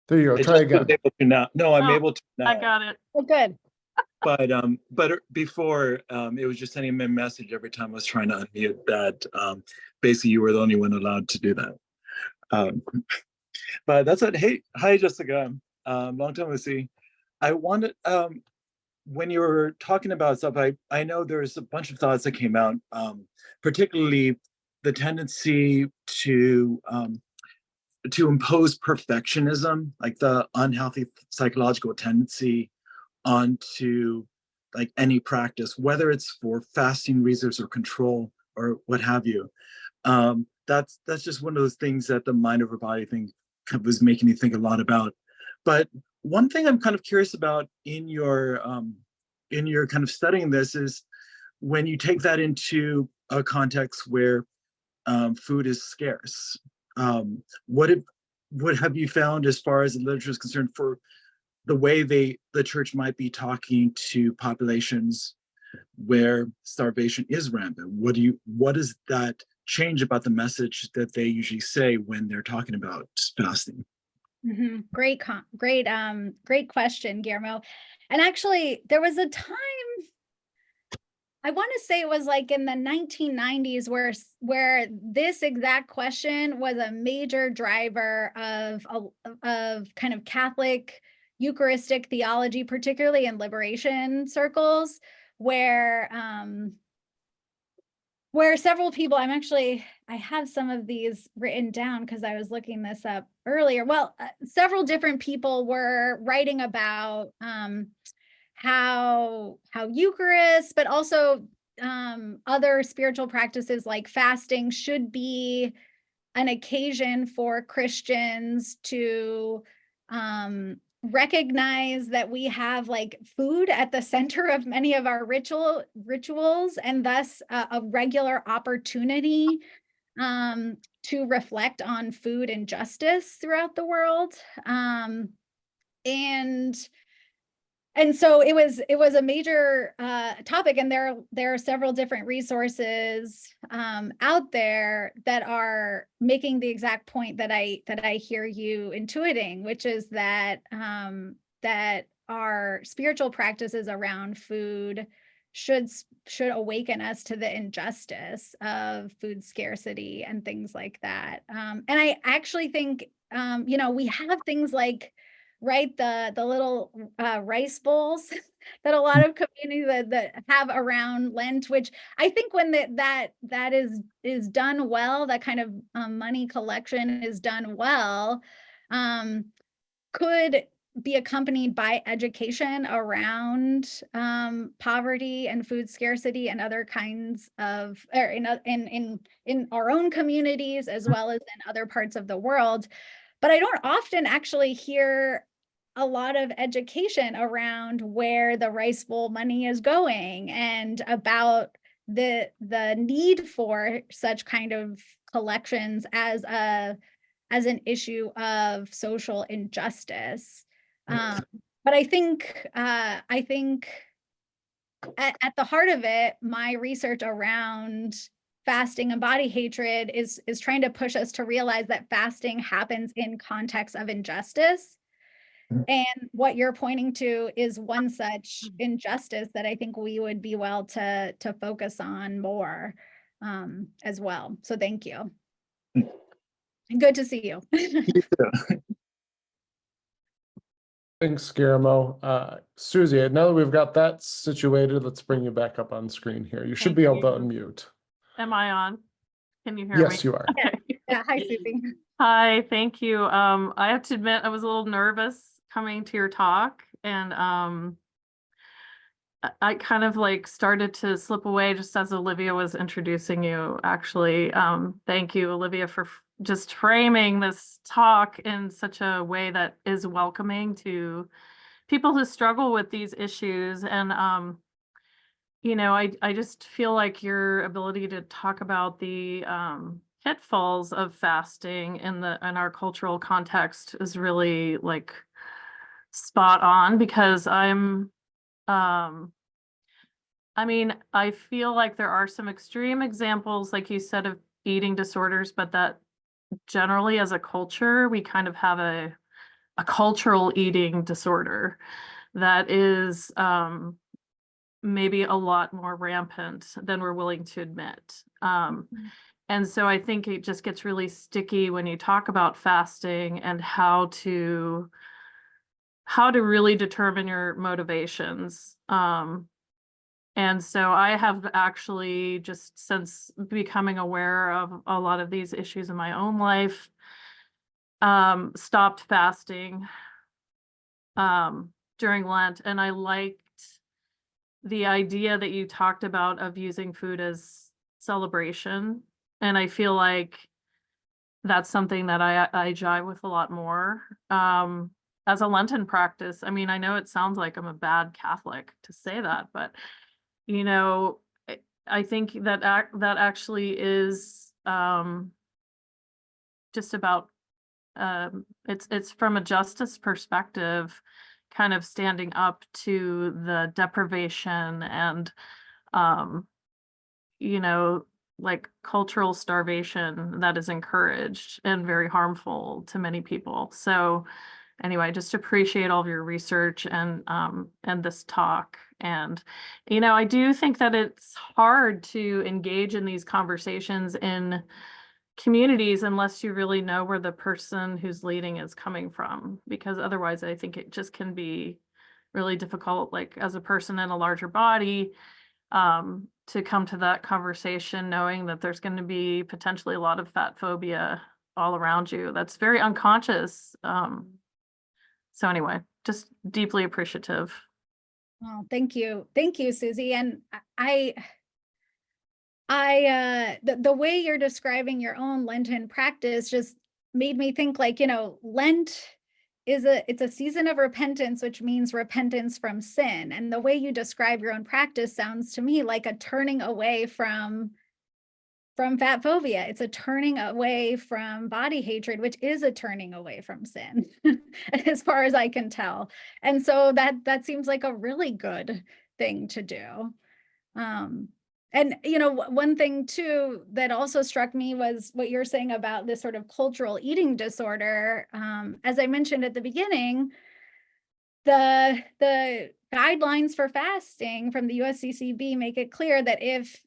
There you go. I Try just was again. able to now. No, I'm Oh, able to I now. got it. Oh, good. But before it was just sending me a message every time I was trying to unmute that basically you were the only one allowed to do that. But that's it. Hey, hi Jessica. Long time no see. I wanted when you were talking about stuff, I know there's a bunch of thoughts that came out, particularly the tendency to impose perfectionism, like the unhealthy psychological tendency onto like any practice, whether it's for fasting reasons or control or what have you. That's just one of those things that the mind over body thing was making me think a lot about. But one thing I'm kind of curious about in your kind of studying this is when you take that into a context where food is scarce. What have you found as far as the literature is concerned for the way the church might be talking to populations where starvation is rampant? What does that change about the message that they usually say when they're talking about fasting? Mm-hmm. Great question, Guillermo. And actually, there was a time, I want to say it was like in the 1990s where this exact question was a major driver of kind of Catholic Eucharistic theology, particularly in liberation circles, where several people, I have some of these written down because I was looking this up earlier. Well, several different people were writing about how Eucharist, but also other spiritual practices like fasting should be an occasion for Christians to recognize that we have like food at the center of many of our rituals, and thus a regular opportunity to reflect on food and justice throughout the world. And so it was a major topic, and there are several different resources out there that are making the exact point that I hear you intuiting, which is that that our spiritual practices around food should awaken us to the injustice of food scarcity and things like that. And I actually think we have things like, right, the little rice bowls that a lot of communities that have around Lent, which I think when that is done well, that kind of money collection is done well, could be accompanied by education around poverty and food scarcity and other kinds of, or in our own communities as well as in other parts of the world. But I don't often actually hear a lot of education around where the rice bowl money is going and about the need for such kind of collections as an issue of social injustice. But I think at the heart of it, my research around fasting and body hatred is trying to push us to realize that fasting happens in context of injustice. And what you're pointing to is one such injustice that I think we would be well to focus on more as well. So thank you. Good to see you. Thanks, Guillermo. Susie, now that we've got that situated, let's bring you back up on screen here. You should be able to unmute. Am I on? Can you hear me? Yes, you are. Okay. Yeah, hi, Susie. Hi, thank you. I have to admit I was a little nervous coming to your talk, and I kind of like started to slip away just as Olivia was introducing you, actually. Thank you, Olivia, for just framing this talk in such a way that is welcoming to people who struggle with these issues. And I just feel like your ability to talk about the pitfalls of fasting in our cultural context is really like spot on, because I feel like there are some extreme examples, like you said, of eating disorders, but that generally as a culture, we kind of have a cultural eating disorder that is maybe a lot more rampant than we're willing to admit. And so I think it just gets really sticky when you talk about fasting and how to really determine your motivations. And so I have actually, just since becoming aware of a lot of these issues in my own life, stopped fasting during Lent. And I liked the idea that you talked about of using food as celebration. And I feel like that's something that I jive with a lot more as a Lenten practice. I mean, I know it sounds like I'm a bad Catholic to say that, but I think that that actually is just about it's from a justice perspective, kind of standing up to the deprivation and like cultural starvation that is encouraged and very harmful to many people. So anyway, just appreciate all of your research and this talk. And I do think that it's hard to engage in these conversations in communities unless you really know where the person who's leading is coming from, because otherwise I think it just can be really difficult, like as a person in a larger body, to come to that conversation knowing that there's going to be potentially a lot of fat phobia all around you. That's very unconscious. So anyway, just deeply appreciative. Well, thank you. Thank you, Susie. And the way you're describing your own Lenten practice just made me think, like, Lent it's a season of repentance, which means repentance from sin. And the way you describe your own practice sounds to me like a turning away from fat phobia. It's a turning away from body hatred, which is a turning away from sin, as far as I can tell. And so that seems like a really good thing to do. And one thing too that also struck me was what you're saying about this sort of cultural eating disorder. As I mentioned at the beginning, the guidelines for fasting from the USCCB make it clear that if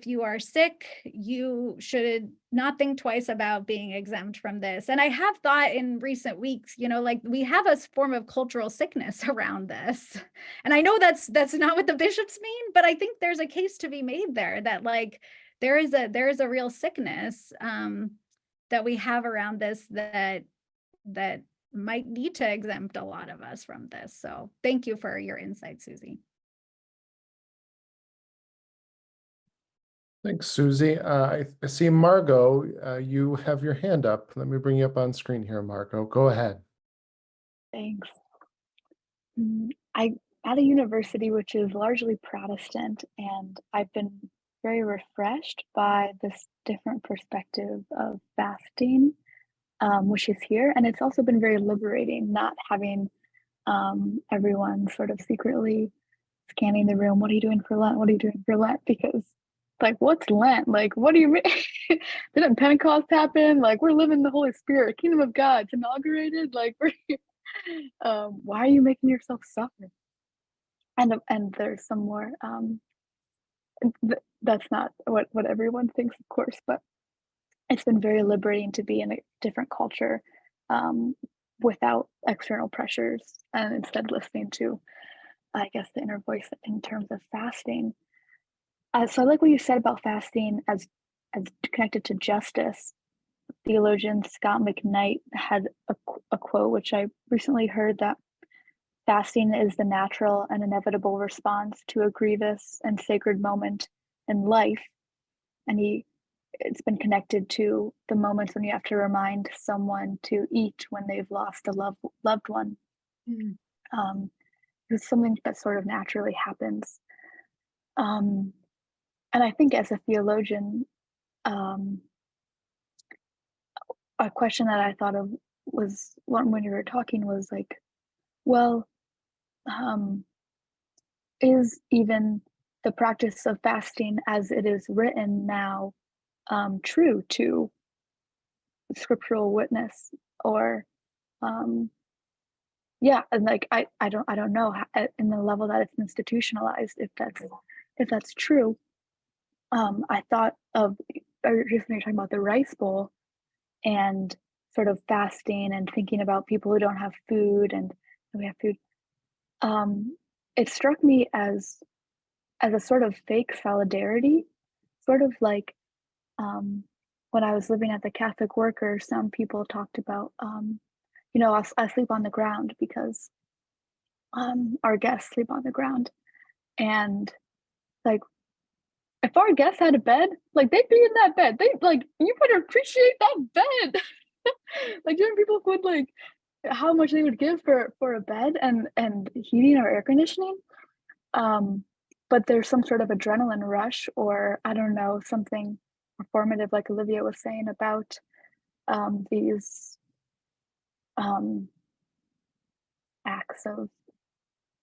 you are sick, you should not think twice about being exempt from this. And I have thought in recent weeks, like we have a form of cultural sickness around this. And I know that's not what the bishops mean, but I think there's a case to be made there that like there is a real sickness that we have around this that might need to exempt a lot of us from this. So thank you for your insight, Susie. Thanks, Susie. I see Margot, you have your hand up. Let me bring you up on screen here, Margot. Go ahead. Thanks. I at a university which is largely Protestant, and I've been very refreshed by this different perspective of fasting, which is here. And it's also been very liberating, not having everyone sort of secretly scanning the room. What are you doing for Lent? What are you doing for Lent? Because like, what's Lent? Like, what do you mean? Didn't Pentecost happen? Like, we're living the Holy Spirit, Kingdom of God's inaugurated. Like, why are you making yourself suffer? And there's some more. That's not what everyone thinks, of course, but it's been very liberating to be in a different culture without external pressures, and instead listening to, I guess, the inner voice in terms of fasting. So I like what you said about fasting as connected to justice. theologian Scott McKnight had a quote, which I recently heard, that fasting is the natural and inevitable response to a grievous and sacred moment in life. And it's been connected to the moments when you have to remind someone to eat when they've lost a loved one. It's something that sort of naturally happens. And I think as a theologian, a question that I thought of was when you were talking was like, well, is even the practice of fasting as it is written now true to scriptural witness? Or yeah, and like I don't know in the level that it's institutionalized if that's true. I thought of just when you're talking about the rice bowl and sort of fasting and thinking about people who don't have food and we have food. It struck me as a sort of fake solidarity, sort of like when I was living at the Catholic Worker, some people talked about, I sleep on the ground because our guests sleep on the ground. And like, if our guests had a bed, like they'd be in that bed. They like, you would appreciate that bed. Like different people would like how much they would give for a bed and heating or air conditioning. But there's some sort of adrenaline rush, or I don't know, something performative, like Olivia was saying about these acts of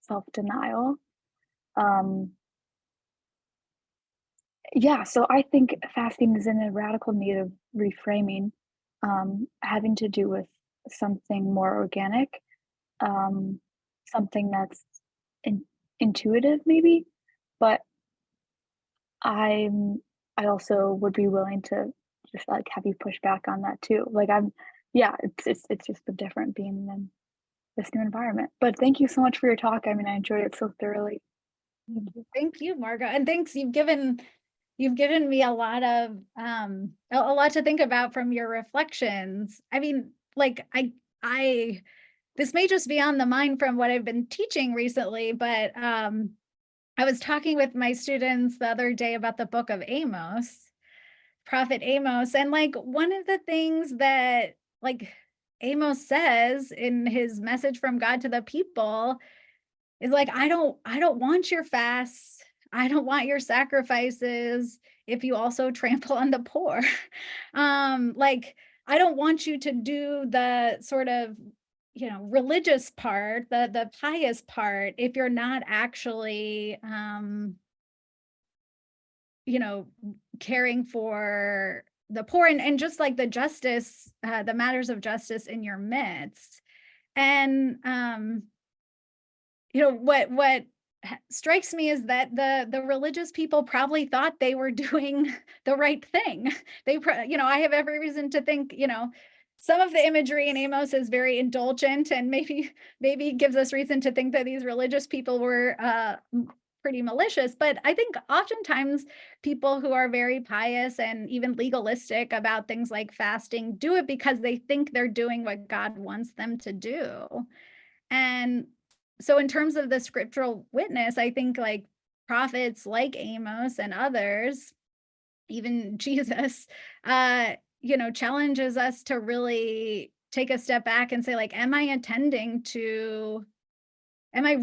self-denial. Yeah, so I think fasting is in a radical need of reframing, having to do with something more organic, something that's intuitive maybe, but I also would be willing to just like have you push back on that too. Like it's just a different being in this new environment. But thank you so much for your talk. I mean, I enjoyed it so thoroughly. Thank you, Moraga. And thanks, you've given me a lot to think about from your reflections. I mean, like I this may just be on the mind from what I've been teaching recently, but I was talking with my students the other day about the book of Amos, Prophet Amos, and like one of the things that like Amos says in his message from God to the people is like, I don't want your fasts. I don't want your sacrifices if you also trample on the poor. Like, I don't want you to do the sort of, religious part, the pious part, if you're not actually, caring for the poor and just like the justice, the matters of justice in your midst. And, what strikes me is that the religious people probably thought they were doing the right thing. I have every reason to think, some of the imagery in Amos is very indulgent and maybe gives us reason to think that these religious people were pretty malicious. But I think oftentimes people who are very pious and even legalistic about things like fasting do it because they think they're doing what God wants them to do. And so in terms of the scriptural witness, I think like prophets like Amos and others, even Jesus, challenges us to really take a step back and say, like, am I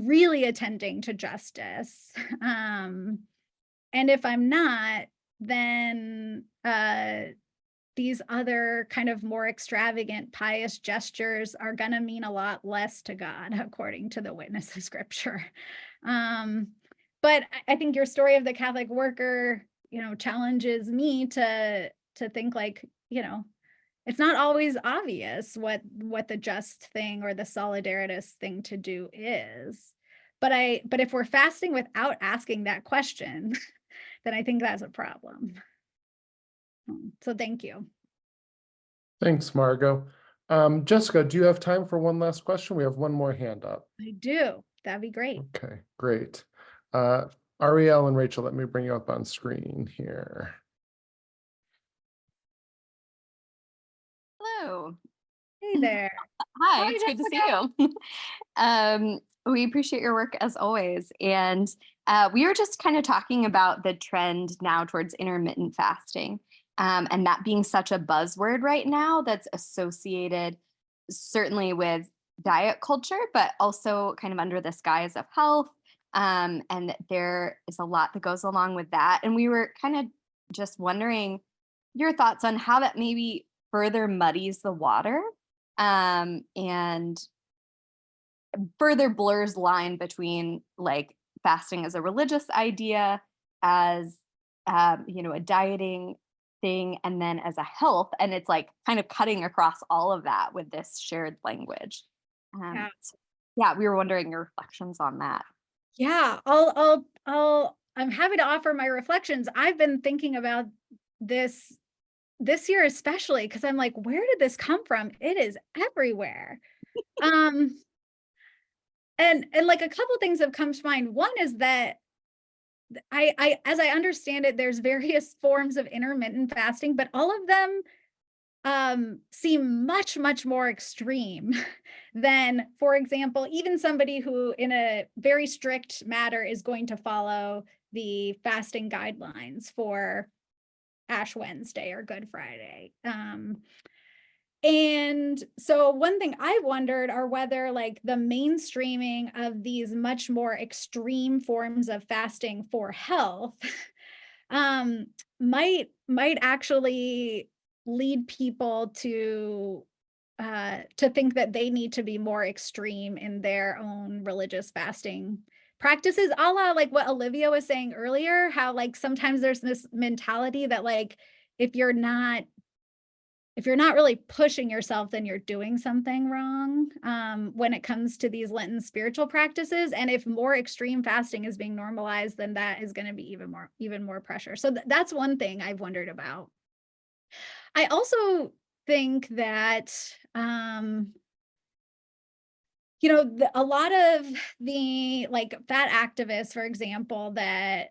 really attending to justice? And if I'm not, then these other kind of more extravagant pious gestures are going to mean a lot less to God, according to the witness of scripture. But I think your story of the Catholic worker, challenges me to think like, it's not always obvious what the just thing or the solidaritous thing to do is. But if we're fasting without asking that question, then I think that's a problem. So thank you. Thanks, Margot. Jessica, do you have time for one last question? We have one more hand up. I do. That'd be great. Okay, great. Ariel and Rachel, let me bring you up on screen here. Hello. Hey there. Hi, Hi, it's good to see Jessica. you. We appreciate your work as always. And we were just kind of talking about the trend now towards intermittent fasting, and that being such a buzzword right now that's associated certainly with diet culture, but also kind of under the skies of health. And there is a lot that goes along with that. And we were kind of just wondering your thoughts on how that maybe further muddies the water, and further blurs line between like fasting as a religious idea, as a dieting thing, and then as a health, and it's like kind of cutting across all of that with this shared language. Yeah. So, yeah, we were wondering your reflections on that. Yeah, I'm happy to offer my reflections. I've been thinking about this year especially because I'm like, where did this come from? It is everywhere. And like a couple things have come to mind. One is that I as I understand it, there's various forms of intermittent fasting, but all of them seem much, much more extreme than, for example, even somebody who in a very strict matter is going to follow the fasting guidelines for Ash Wednesday or Good Friday. And so one thing I wondered are whether like the mainstreaming of these much more extreme forms of fasting for health might actually lead people to think that they need to be more extreme in their own religious fasting practices, a la like what Olivia was saying earlier, how like sometimes there's this mentality that like if you're not really pushing yourself, then you're doing something wrong when it comes to these Lenten spiritual practices. And if more extreme fasting is being normalized, then that is going to be even more pressure. So that's one thing I've wondered about. I also think that, a lot of the like fat activists, for example, that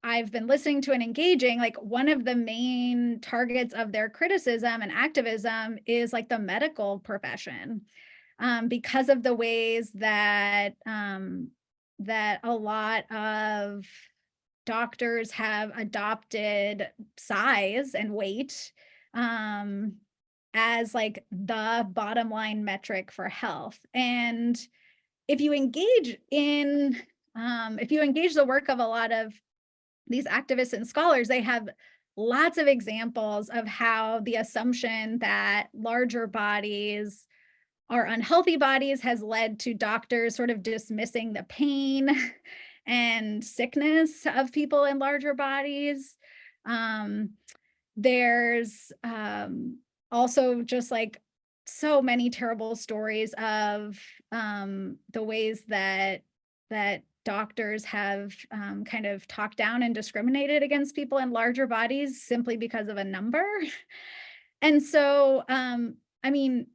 I've been listening to and engaging, like one of the main targets of their criticism and activism is like the medical profession, because of the ways that that a lot of doctors have adopted size and weight as like the bottom line metric for health. And if you engage the work of a lot of these activists and scholars, they have lots of examples of how the assumption that larger bodies are unhealthy bodies has led to doctors sort of dismissing the pain and sickness of people in larger bodies. There's also just like so many terrible stories of the ways that doctors have kind of talked down and discriminated against people in larger bodies simply because of a number. And so, I mean,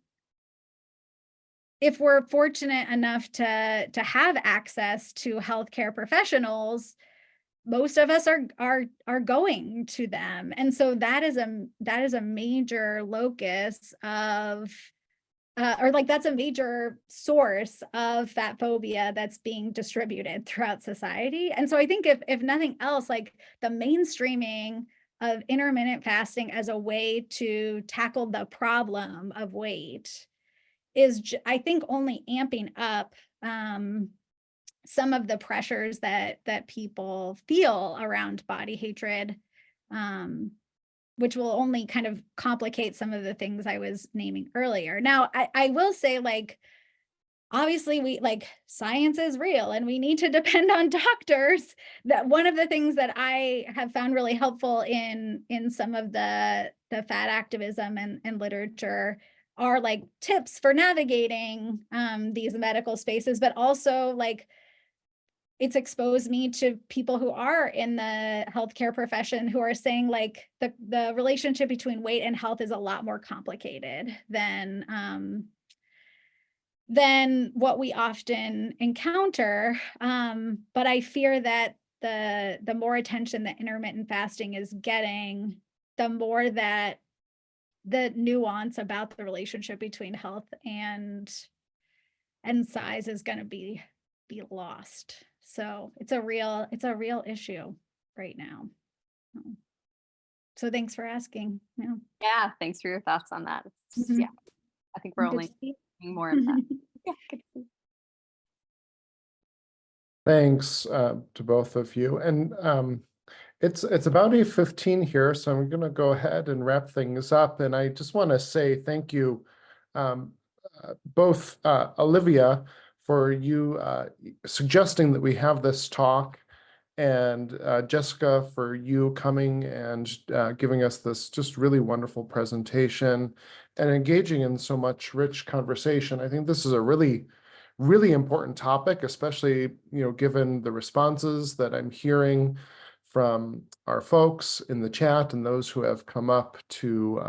if we're fortunate enough to have access to healthcare professionals, most of us are going to them. And so that is a major locus of or like that's a major source of fat phobia that's being distributed throughout society. And so I think if nothing else, like the mainstreaming of intermittent fasting as a way to tackle the problem of weight is, I think, only amping up some of the pressures that people feel around body hatred, which will only kind of complicate some of the things I was naming earlier. Now, I will say, like, obviously we like science is real and we need to depend on doctors. That one of the things that I have found really helpful in some of the fat activism and literature are like tips for navigating these medical spaces, but also like it's exposed me to people who are in the healthcare profession who are saying like the relationship between weight and health is a lot more complicated than what we often encounter. But I fear that the more attention that intermittent fasting is getting, the more that the nuance about the relationship between health and size is going to be lost. So it's a real issue right now. So thanks for asking. Yeah. Yeah, thanks for your thoughts on that. Mhm. Yeah, I think we're Good only to see you. seeing more of that. Yeah, good to see you. Thanks to both of you. And it's about 8:15 here, so I'm going to go ahead and wrap things up. And I just want to say thank you, both Olivia, for you suggesting that we have this talk, and Jessica, for you coming and giving us this just really wonderful presentation and engaging in so much rich conversation. I think this is a really, really important topic, especially, given the responses that I'm hearing from our folks in the chat and those who have come up to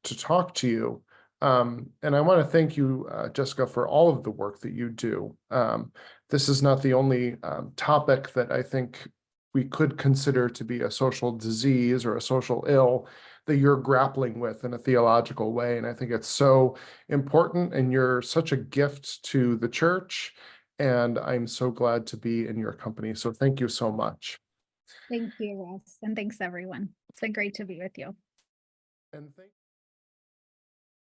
talk to you. And I want to thank you, Jessica, for all of the work that you do. This is not the only topic that I think we could consider to be a social disease or a social ill that you're grappling with in a theological way. And I think it's so important, and you're such a gift to the church. And I'm so glad to be in your company. So thank you so much. Thank you, Ross. And thanks, everyone. It's been great to be with you. And thank